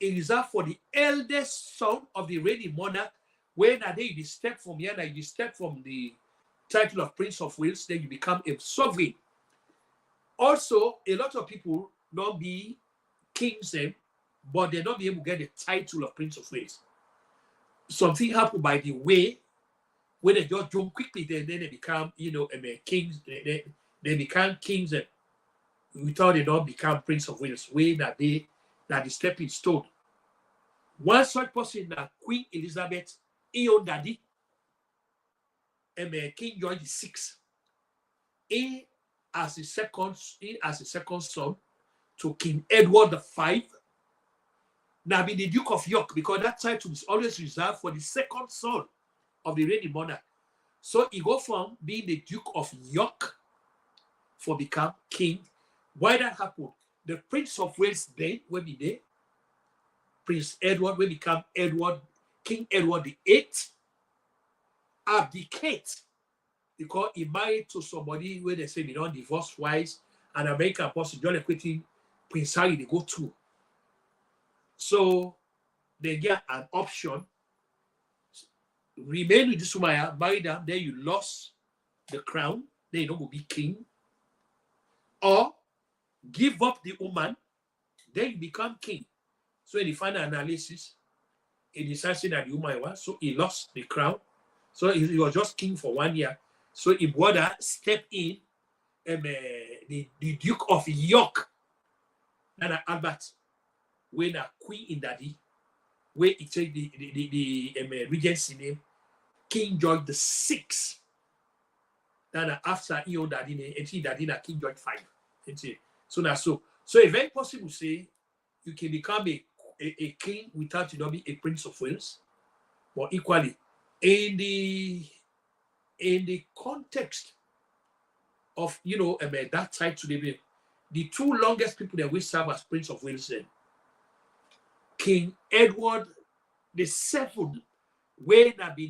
It is reserved for the eldest son of the reigning monarch. When you step from here, you step from the title of Prince of Wales, then you become a sovereign. Also, a lot of people not be kings, but they not be able to get the title of Prince of Wales. Something happened by the way, when they just jump quickly, then they become, you know, kings. They become kings, and without they don't become Prince of Wales. Way that the stepping stone. One such person that Queen Elizabeth, Iyon Daddy, and King George VI, he as a second son to King Edward V, now be the Duke of York, because that title is always reserved for the second son of the reigning monarch. So he go from being the Duke of York for become king. Why that happened? The Prince of Wales then will be there. Prince Edward will become King Edward VIII, abdicate because he married to somebody where they say they don't divorce twice, and American person John equating Prince Harry they go to. So they get an option. Remain with this woman, marry them, then you lost the crown, then you don't go be king. Or give up the woman, then you become king. So in the final analysis, he decided that the woman was, so he lost the crown. So he was just king for 1 year. So his brother stepped in, the Duke of York, and Albert, when a queen in daddy, where he take the regency name, King George VI. Then after he owned daddy, and he daddy na King George V. So now so it's very possible to say you can become a king without you not be a Prince of Wales, but equally in the context of that title, the two longest people that we serve as Prince of Wales then, King Edward VII, when I be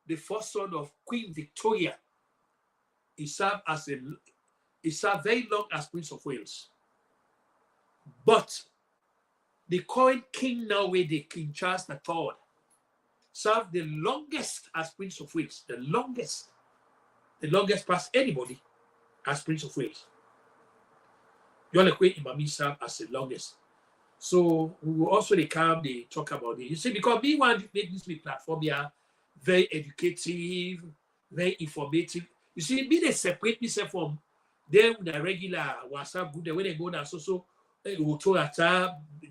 the first son of Queen Victoria, he served very long as Prince of Wales. But the current king now, where the King Charles III, served the longest as Prince of Wales, the longest past anybody as Prince of Wales. You know, Imami served as the longest. So we will also they talk about it. You see, because we want to make this platform here very educative, very informative. You see, me they separate myself from them with the regular WhatsApp group. When they go down, so will throw at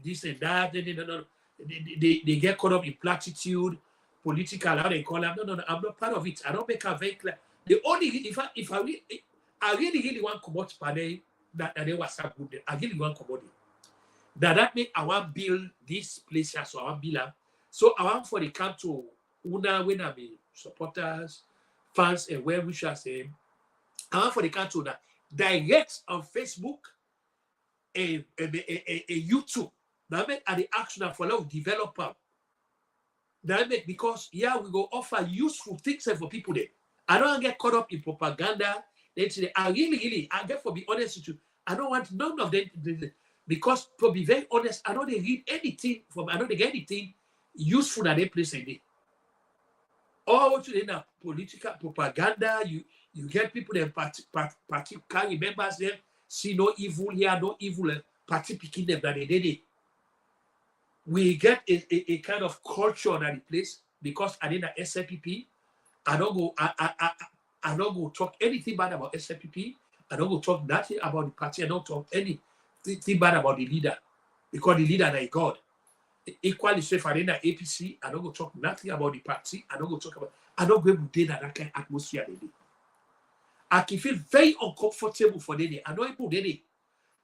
this and that. They get caught up in platitude, political, how they call them. No, I'm not part of it. I don't make a very clear. The only if I really want to come out that they WhatsApp group, I really want to come out. That make I want build this place here, so I want build them. So I want for the camp to una when I be supporters, fans, and well wishers. I want for the camp to direct on Facebook, a YouTube. That make at the action for a lot of developer. That make because we go offer useful things for people there. I don't get caught up in propaganda. They say I get for be honest with you. I don't want none of them. Because to be very honest, I don't read anything I don't get anything useful that they place in it. All what you know, political propaganda, you get people that party carry members them, see no evil here, no evil party picking them that they did it. We get a kind of culture that the place because I did a SLPP. I don't go talk anything bad about SLPP. I don't go talk nothing about the party. I don't talk anything bad about the leader because the leader is God. Equally, so if I did an APC, I don't go talk nothing about the party. I don't go able to do that kind of atmosphere. I can feel very uncomfortable for them. I don't able to do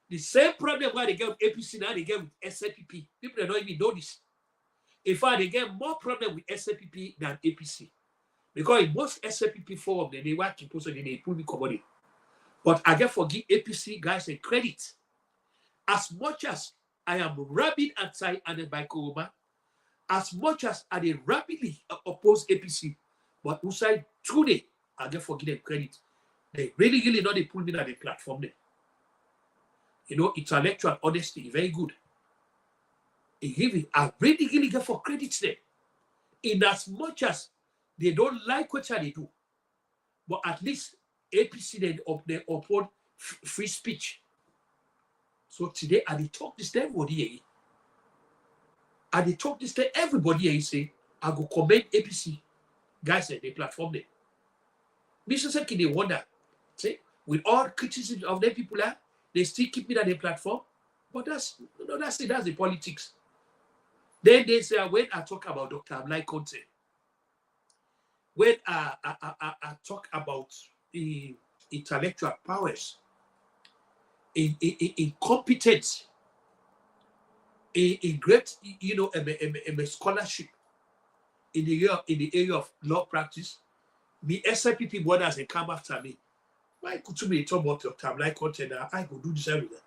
the same problem why they get with APC now they get with SLPP. People don't even know this. In fact, they get more problem with SLPP than APC because in most SLPP forum they work in person they pull me commodity. But I get forgive APC guys a credit. As much as I am rabid anti-Anne by Koroma, as much as I rapidly oppose APC, but inside today, I get forgive them credit. They really know they pull me on the platform there. Intellectual honesty is very good. I really get for credit there. In as much as they don't like what they do, but at least APC they uphold free speech. So today, I talk this to everybody here. I talk this to everybody here. Say, I go comment APC. Guys, the platform there. Mr. Seki, they wonder. Say, with all criticism of them people there, they still keep me on the platform. But that's it. That's the politics. Then they say, when I talk about Dr. Amlai Conte, when I talk about the intellectual powers, incompetence a great, you know, a scholarship in the area of law practice. Me SIPP brothers and come after me. Why could you be talk about your time like content? I could do this everything.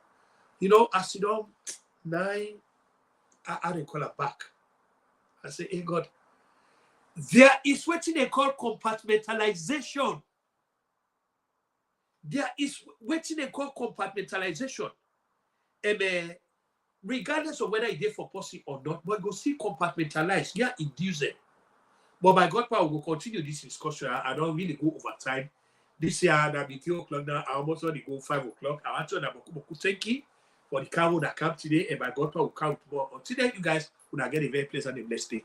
You know, as you know, I didn't call her back. I say, hey God, there is what they call compartmentalization. There is what they call compartmentalization. And regardless of whether it's there for policy or not, but go see compartmentalize. Yeah, induce it. But by God power, we'll continue this discussion. I don't really go over time. This year, I'll be 3 o'clock now. I almost want to go 5 o'clock. I want to thank you for the COWON that come today. And by God power, will come tomorrow. Until then, you guys will get a very pleasant and blessed day.